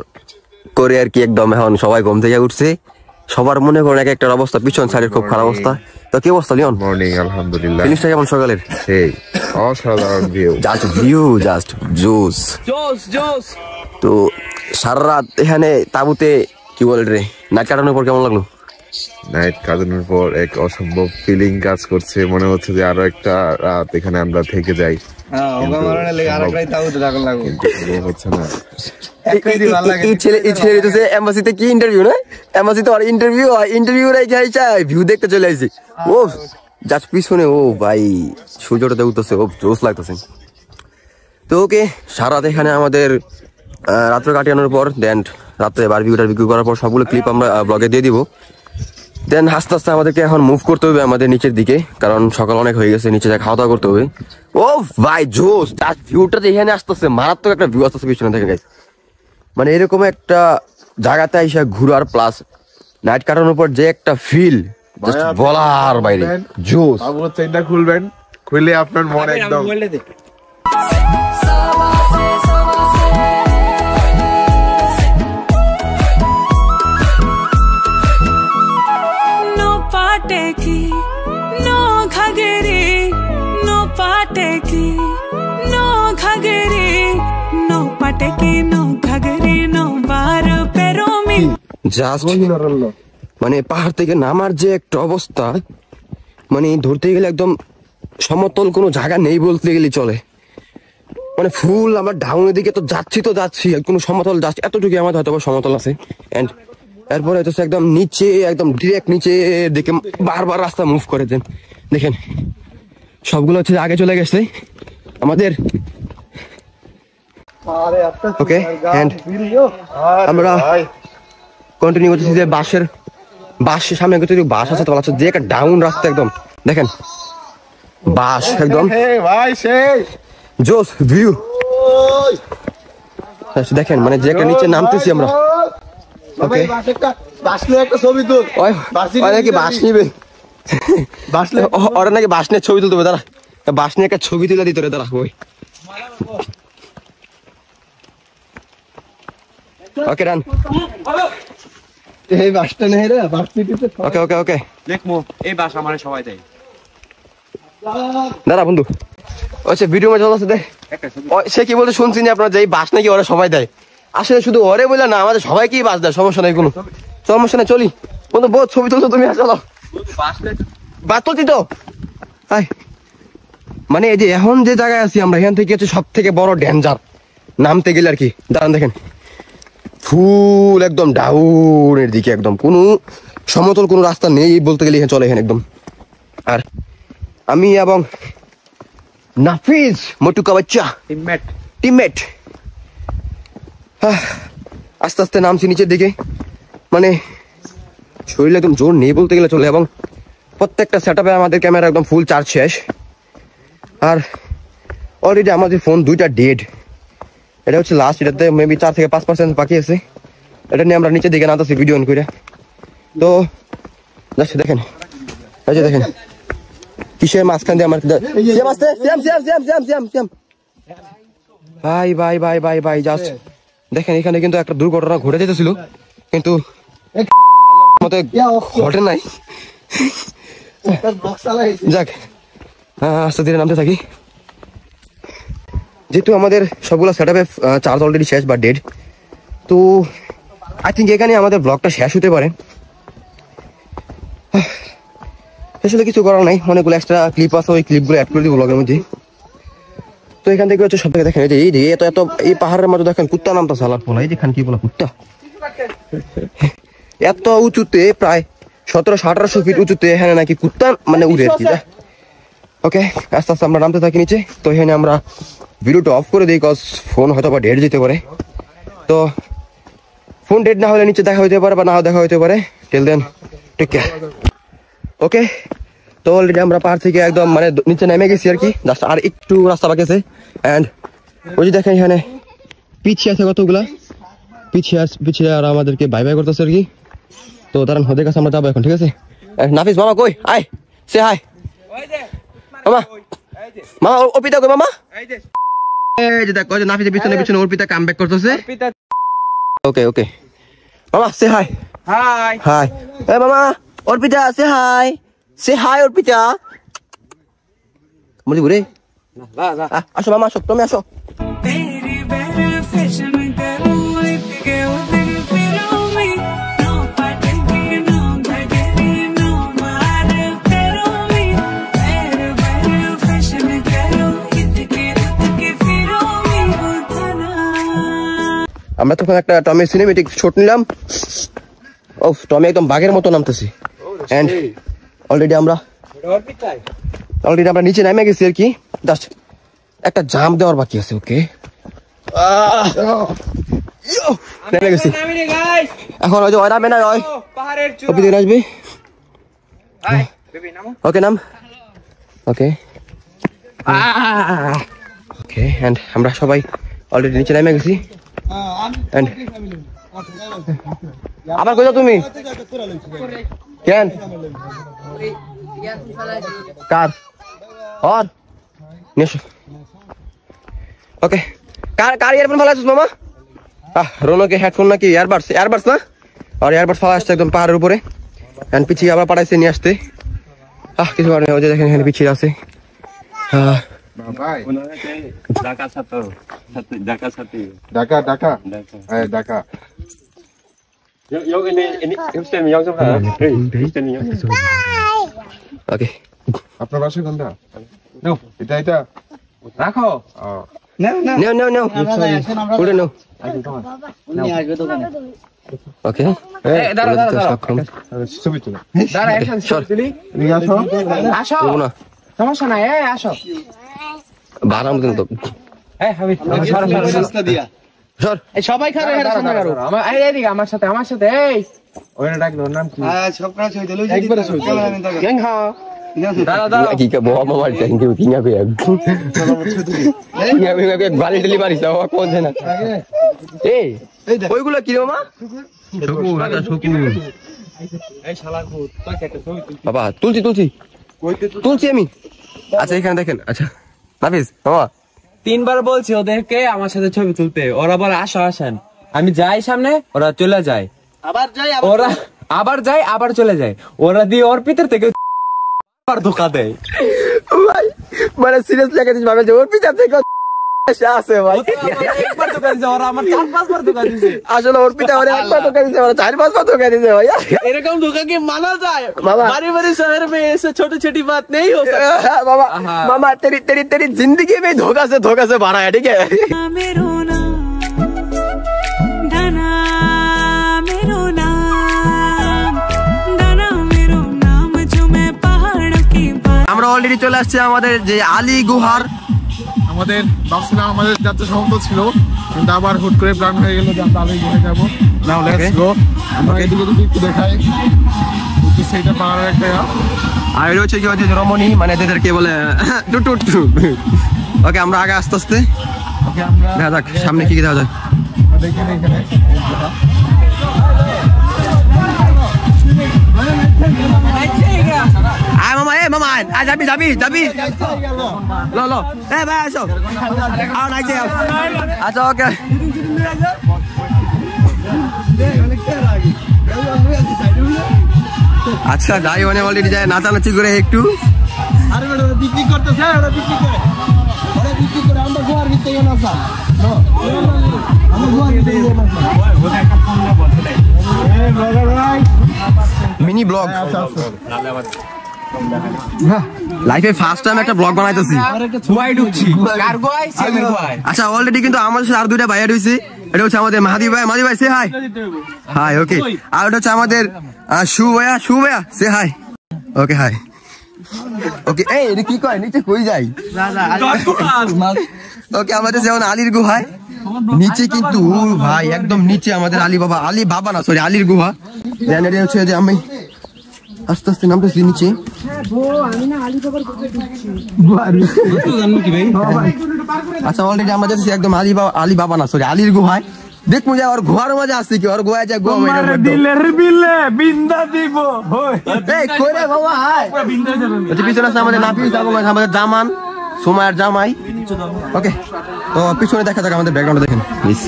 করে আর কি একদম এখন সবাই ঘুম থেকে উঠছে। সবার মনে করেন এক একটা অবস্থা, পিছন সাইডের খুব খারাপ অবস্থা। তো কি অবস্থা লিওন? মর্নিং আলহামদুলিল্লাহ। জিনিসটা কেমন সকালের? সেই অসাধারণ ভিউ, জাস্ট জোস। তো সারা রাত এখানে তাঁবুতে কি বলে রে নাইট কাটানোর পর কেমন লাগলো? নাইট কাটানোর পর এক অসম্ভব ফিলিং কাজ করছে, মনে হচ্ছে যে আরো একটা রাত এখানে আমরা থেকে যাই। হচ্ছে না এম্বাসিতে কি ইন্টারভিউ না এম্বাসিতে ইন্টারভিউ ভিউ দেখতে চলে আসছি। ও জাস্ট পিছনে ও ভাই সূর্যটা উঠতেছে, ও জোস লাগতেছে। তো ওকে সারা রাত এখানে আমাদের রাত্রে কাটানোর পর দেন রাত্রে বারবিকিউ করার পর সবগুলো ক্লিপ আমরা ব্লগে দিয়ে দিব। দেন আস্তে আস্তে আমাদেরকে এখন মুভ করতে হবে আমাদের নিচের দিকে, কারণ সকাল অনেক হয়ে গেছে, নিচে খাওয়া দাওয়া করতে হবে। ও ভাই জোস, ভিউটা যে এখানে আসতেছে মারাত্মক একটা ভিউ আসতেছে পিছনে থেকে গাইস। মানে এরকম একটা জায়গাতে এসে ঘুরার প্লাস নাইট কাটানোর পর যে একটা ফিল জাস্ট বলার বাইরে জোস। চেনটা খুলবেন, খুলে আপনার মন একদম মানে পাহাড় থেকে নামার যে একটা অবস্থা, মানে ধরতে গেলে একদম সমতল কোনো জায়গা নেই বলতে গেলে চলে। মানে ফুল আমরা ডাউনের দিকে তো যাচ্ছি কোনো সমতল যাচ্ছি এতটুকু আমাদের হয়তো সমতল আছে। এন্ড এরপরে হচ্ছে একদম নিচে একদম ডিরেক্ট নিচে দিকে বারবার রাস্তা মুভ করে দেন। দেখেন সবগুলো হচ্ছে আগে চলে গেছে আমাদের। ওকে এন্ড আমরা কন্টিনিউ করতেছি যে বাসের সামনে বাস আছে, তো যে একটা ডাউন রাস্তা একদম দেখেন বাস একদম জোস ভিউ দেখেন, মানে যে একটা নিচে নামতেছি আমরা। ওকে নাকি বাস নিবে, ওরা নাকি বাস নিয়ে ছবি তুলতে হবে, দাঁড়া বাস নিয়ে একটা ছবি তুলে দিতে দাঁড়া ওই। ওকে রান এই বাসটা নেই রে ভার্সিটিতে। ওকে দেখমু এই বাস আমারে সবাই দেয়। দাঁড়া বন্ধু আচ্ছা ভিডিও মজা আছে দেখ সে কি বলতে শুনছি না আপনারা যে বাস নাকি ওরা সবাই দেয় আসলে শুধু ওরে বলে না আমাদের সবাইকেই বাস দেয় সমস্যা নাই কোনো সমস্যা নাই চলি বন্ধু বহুত ছবি তুলছো তুমি চলো বাস তুলছি তো মানে এই যে এখন যে জায়গায় আছি আমরা এখান থেকে হচ্ছে সব থেকে বড় ডেঞ্জার নামতে গেলে আর কি দাঁড়ান দেখেন ফুল একদম ডাউনের দিকে একদম কোনো সমতল কোনো রাস্তা নেই বলতে গেলে এখানে চলে এখানে একদম আর আমি এবং নাফিজ মোটুকা বাচ্চা টিমমেট আস্তে আস্তে নামছি নিচের দিকে মানে শরীরে একদম জোর নেই বলতে গেলে চলে এবং প্রত্যেকটা সেটআপে আমাদের ক্যামেরা একদম ফুল চার্জ শেষ আর অলরেডি আমাদের ফোন 2টা ডেড এটা হচ্ছে লাস্ট এটাতে মেবি 4 থেকে 5% বাকি আছে এটা নিয়ে আমরা নিচের দিকে নামতেছি ভিডিও অন করে তো জাস্ট দেখেন এই যে দেখেন কিসের মাঝখান দিয়ে আমার ভাই জাস্ট দেখেন এখানে কিন্তু একটা দুর্ঘটনা ঘটে যেতেছিল কিন্তু ঘটে নাই যাক আস্তে ধীরে নামতে থাকি যেহেতু আমাদের সবগুলো সেটআপে চার্জ অলরেডি শেষ বা ডেড তো আই থিঙ্ক এখানে আমাদের ব্লগটা শেষ হতে পারে আসলে কিছু করার নাই অনেকগুলো এক্সট্রা ক্লিপ আছে ওই ক্লিপগুলো অ্যাড করে দিব ব্লগের মধ্যে তো এখান থেকে হচ্ছে সব থেকে দেখেন এই যে এত এই পাহাড়ের মধ্যে দেখেন কুত্তা নামটা সালার পোলা এই যে খান কি বলা কুত্তা এত উঁচুতে প্রায় 1700-1800 ফিট উঁচুতে এখানে নাকি কুত্তা মানে উড়ে আর কি ওকে আস্তে আস্তে আমরা নামতে থাকি নিচে তো এখানে আমরা ভিডিওটা অফ করে দিই কজ ফোন হয়তো বা ডেড যেতে পারে তো ফোন ডেড না হলে নিচে দেখা হইতে পারে বা নাও দেখা হইতে পারে till then take care okay তো অলরেডি আমরা পাহাড় থেকে একদম মানে নিচে নেমে গেছি আর কি জাস্ট আর একটু রাস্তা বাকি আছে এন্ড ওই যে দেখেন এখানে পিছিয়ে আছে কতগুলা পিছিয়ে আর আমাদেরকে বাই বাই করতেছে আর কি তো দাঁড়ান ওদের কাছে আমরা যাবো এখন ঠিক আছে নাফিস মামা কই আয় সে হাই মামা অর্পিতা কই মামা এই যে দেখো নাফিসের পিছনে অর্পিতা কাম ব্যাক করতেছে ওকে মামা সে হাই এই মামা অর্পিতা সে হাই অর্পিতা বলি ঘুরে আসো মামা আসো তুমি আসো तेरी बेनिफिशन करूं इतने उतने फिरों में नो पटकी नो भगरी नो मार फिरों में तेरे बेनिफिशन करूं इतने फिरों में उतना আমরা তখন একটা টমের সিনেমেটিক শট নিলাম ও টমে একদম বাঘের মতো নামতেছি এন্ড অলরেডি আমরা নিচে নেমে গেছি আর কি জাস্ট একটা জাম্প দেওয়ার বাকি আছে ওকে নেমে গেছি এখন ওই যে ওরা মেনা ওই পাহাড়ের চূড়া ওপি দিকে আসবে ওকে নাম ওকে এন্ড আমরা সবাই অলরেডি নিচে নেমে গেছি এন্ড আবার কই যাও তুমি কেন কার और নিশ ওকে কার ইয়ারফোন ফালাছিস মামা রোনোকে হেডফোন নাকি ইয়ারবাডস না আর ইয়ারবাডস ফালা আসছে একদম পাহাড়ের উপরে এন্ড পিছিয়ে আবার পাঠাইছে নিয়ে আসতে কিছু করার নেই ওই যে দেখেন এখানে পিছিয়ে আছে ঢাকা ওকে আপনার বাসা কোনটা এটা রাখো No. Udah no. ওকে দাঁড়া অ্যাকশন তুলি আসো সমস্যা নাই আসো বারাম কিন্তু সবাই খাবে এদিকে আমার সাথে এই ওখানে ডাক দাও নাম কি একবারে Lagi ka bawa mama thank you tinggal be tinggal be balik delivery sawa kon na ওইগুলো কি মামা এই শালা ভূত তোকে একটা ছবি তুলছি বাবা তুলছি আমি আচ্ছা এখানে দেখেন আচ্ছা নাফিস মামা 3 বার বলছি ওদেরকে আমার সাথে ছবি তুলতে ওরা বলে আসেন আমি যাই সামনে ওরা চলে যায় আবার যায় আবার চলে যায় ওরা দিয়ে ওর পিতর থেকে ধোকা দেয় ভাই মানে সিরিয়াসলি একটা জিনিস ভাবে যে ওর পিছন থেকে আছে ভাই একবার তো কাজ আর আমার 4-5 বার তো কাজ দিছে আসলে ওর পিতা ওরে একবার ধোকা দিয়েছে মানে 4-5 বার ধোকা দিয়েছে ভাই এরকম ধোকা কি মানা যায় बाबा बड़े बड़े शहर में ऐसे छोटी छोटी बात नहीं हो सकती बाबा मामा तेरी तेरी तेरी जिंदगी में धोखा से भरा है ठीक है मेरो नाम धना मेरो नाम धना मेरो नाम जो मैं पहाड़ों की बात আমরা অলরেডি চলে আসছে আমাদের যে আলী গুহার আমাদের ভাবছিলাম আমাদের যাত্রা সমাপ্ত ছিল কিন্তু আবার হুট করে প্ল্যান হয়ে গেল যে আমরা আলী গুহায় যাবো নাও লেটস গো আমরা এদিকে যদি একটু দেখাই তো সেটা পাহাড়ের একটা আর এটা হচ্ছে কি হচ্ছে রমণী মানে এদেরকে বলে টুটু ওকে আমরা আগে আস্তে আস্তে ওকে আমরা দেখা যাক সামনে কি দেখা যায় দেখেন এখানে আয় মামা আয় যাবি লো এ ভাই আসো আও নাইছে আচ্ছা ওকে আচ্ছা যাই মানে অলরেডি যায় নাচানাচি করে একটু আরে বেটা বিক্রি করতেছে ওরা বিক্রি করে আমরা গোয়ার ভিতরে নাচা আমরা গোয়ার ভিতরে মিনি ব্লগ লাইফে ফার্স্ট টাইম একটা ব্লগ বানাইতেছি হুয়াই ঢুকছি কার্গো আই সেমের হুয়াই আচ্ছা অলরেডি কিন্তু আমাদের সাথে আর দুইটা ভাইয়া রয়েছে এটা হচ্ছে আমাদের মাহাদি ভাই সে হাই হাই ওকে আর এটা হচ্ছে আমাদের শু ভাইয়া সে হাই ওকে হাই ওকে এই এটা কি কয় নিচে কই যাই ওকে আমাদের যেমন আলীর গুহায় নিচে কিন্তু ভাই একদম নিচে আমাদের আলী বাবা না সরি আলীর গুহা দেন এটা হচ্ছে যে আমি আস্তে আস্তে নামতেছি নিচে আচ্ছা অলরেডি আমাদের একদম আলী বাবা না সরি আলীর গুহায় দেখ মজা আর ঘোয়ার মজা আসছে কি আর গোয়া যায় গোয়া দিলের বিলে বিন্দা দিব এই কইরে বাবা হাই এটা পিছনে আছে আমাদের নাফিস আমাদের জামান সুমাইয়ার জামাই ওকে তো পিছনে দেখা যাক আমাদের ব্যাকগ্রাউন্ড দেখেন প্লিজ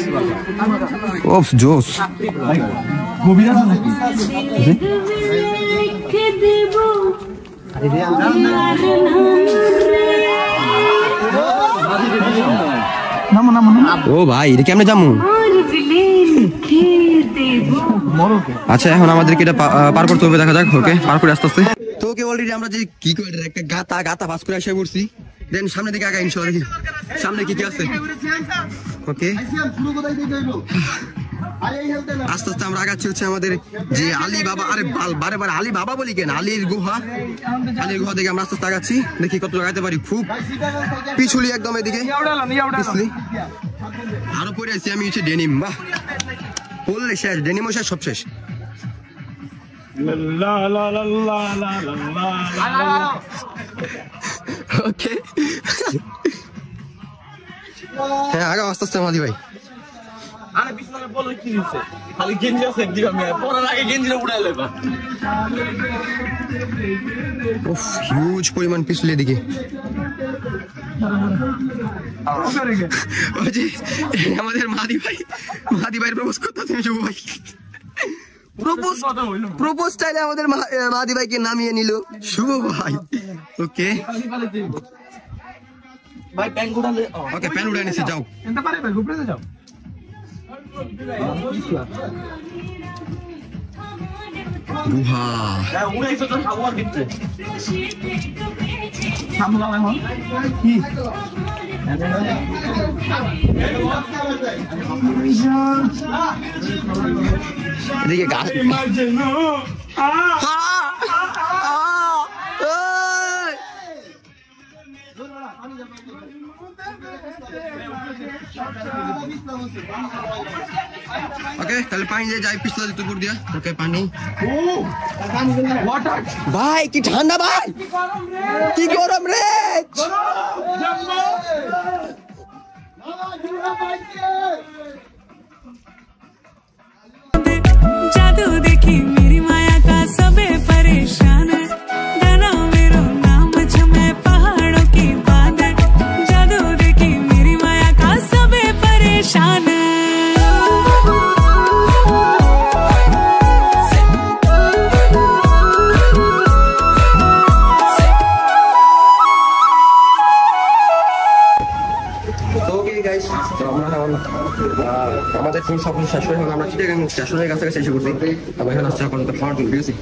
ওফ জোস ও ভাই এটা কেমনে জামু আচ্ছা এখন আমাদেরকে এটা পার করতে হবে দেখা যাক ওকে পার করে আস্তে আস্তে তো ওকে অলরেডি আমরা যে কি করে একটা গাতা পাস করে এসে পড়ছি দেন সামনে দিকে আগে ইনশাআল্লাহ দেখি সামনে কি আছে ওকে আস্তে আস্তে আমরা আগাচ্ছি হচ্ছে আমাদের যে আলী বাবা আরে বারে আলী বাবা বলি কেন আলীর গুহা থেকে আমরা আস্তে আস্তে আগাচ্ছি দেখি কত লাগাইতে পারি খুব পিছুলি একদম এদিকে আরো পরে আছি আমি হচ্ছে ডেনিম বাহ বললে শেষ ডেনিমও শেষ সব শেষ ওকে হ্যাঁ আগা আস্তে আস্তে মাদি ভাই আরে বিছানা বল কি দিছে খালি গেঞ্জি আছে দিবা আমি পরার আগে গেঞ্জিটা উড়াই লইবা উফ হিউজ পরিমাণ পিছলে দিকে আমাদের মাদি ভাই প্রপোজ করতেছে শুভ ভাই প্রপোজ স্টাইলে আমাদের মাদি ভাইকে নামিয়ে নিল শুভ ভাই ওকে ভাই প্যান উড়ালে ওকে প্যান উড়াই নিছে যাও এন্ড পারে ভাই উপরে যাও গুহা উড়াইছো তো হাওয়ার ভিতরে সামলা এখন কি এদিকে গাছ ওকে তাহলে পানি দিয়ে যাই পিছলা দিতে উপর দিয়া ওকে পানি ভাই কি ঠান্ডা ভাই কি গরম রে जादू देखी मेरी माया का सबे परेशान है धना मेरो नाम झूमे पहाड़ों की बात है जादू देखी मेरी माया का सबे परेशान है আমরা এখন আমাদের ট্যুর সফর শেষ হয়ে আমরা চিটাগাং স্টেশনের কাছাকাছি এসে করছি। আমরা এখন আসছে এখন খাওয়ার জন্য, ঠিক আছে?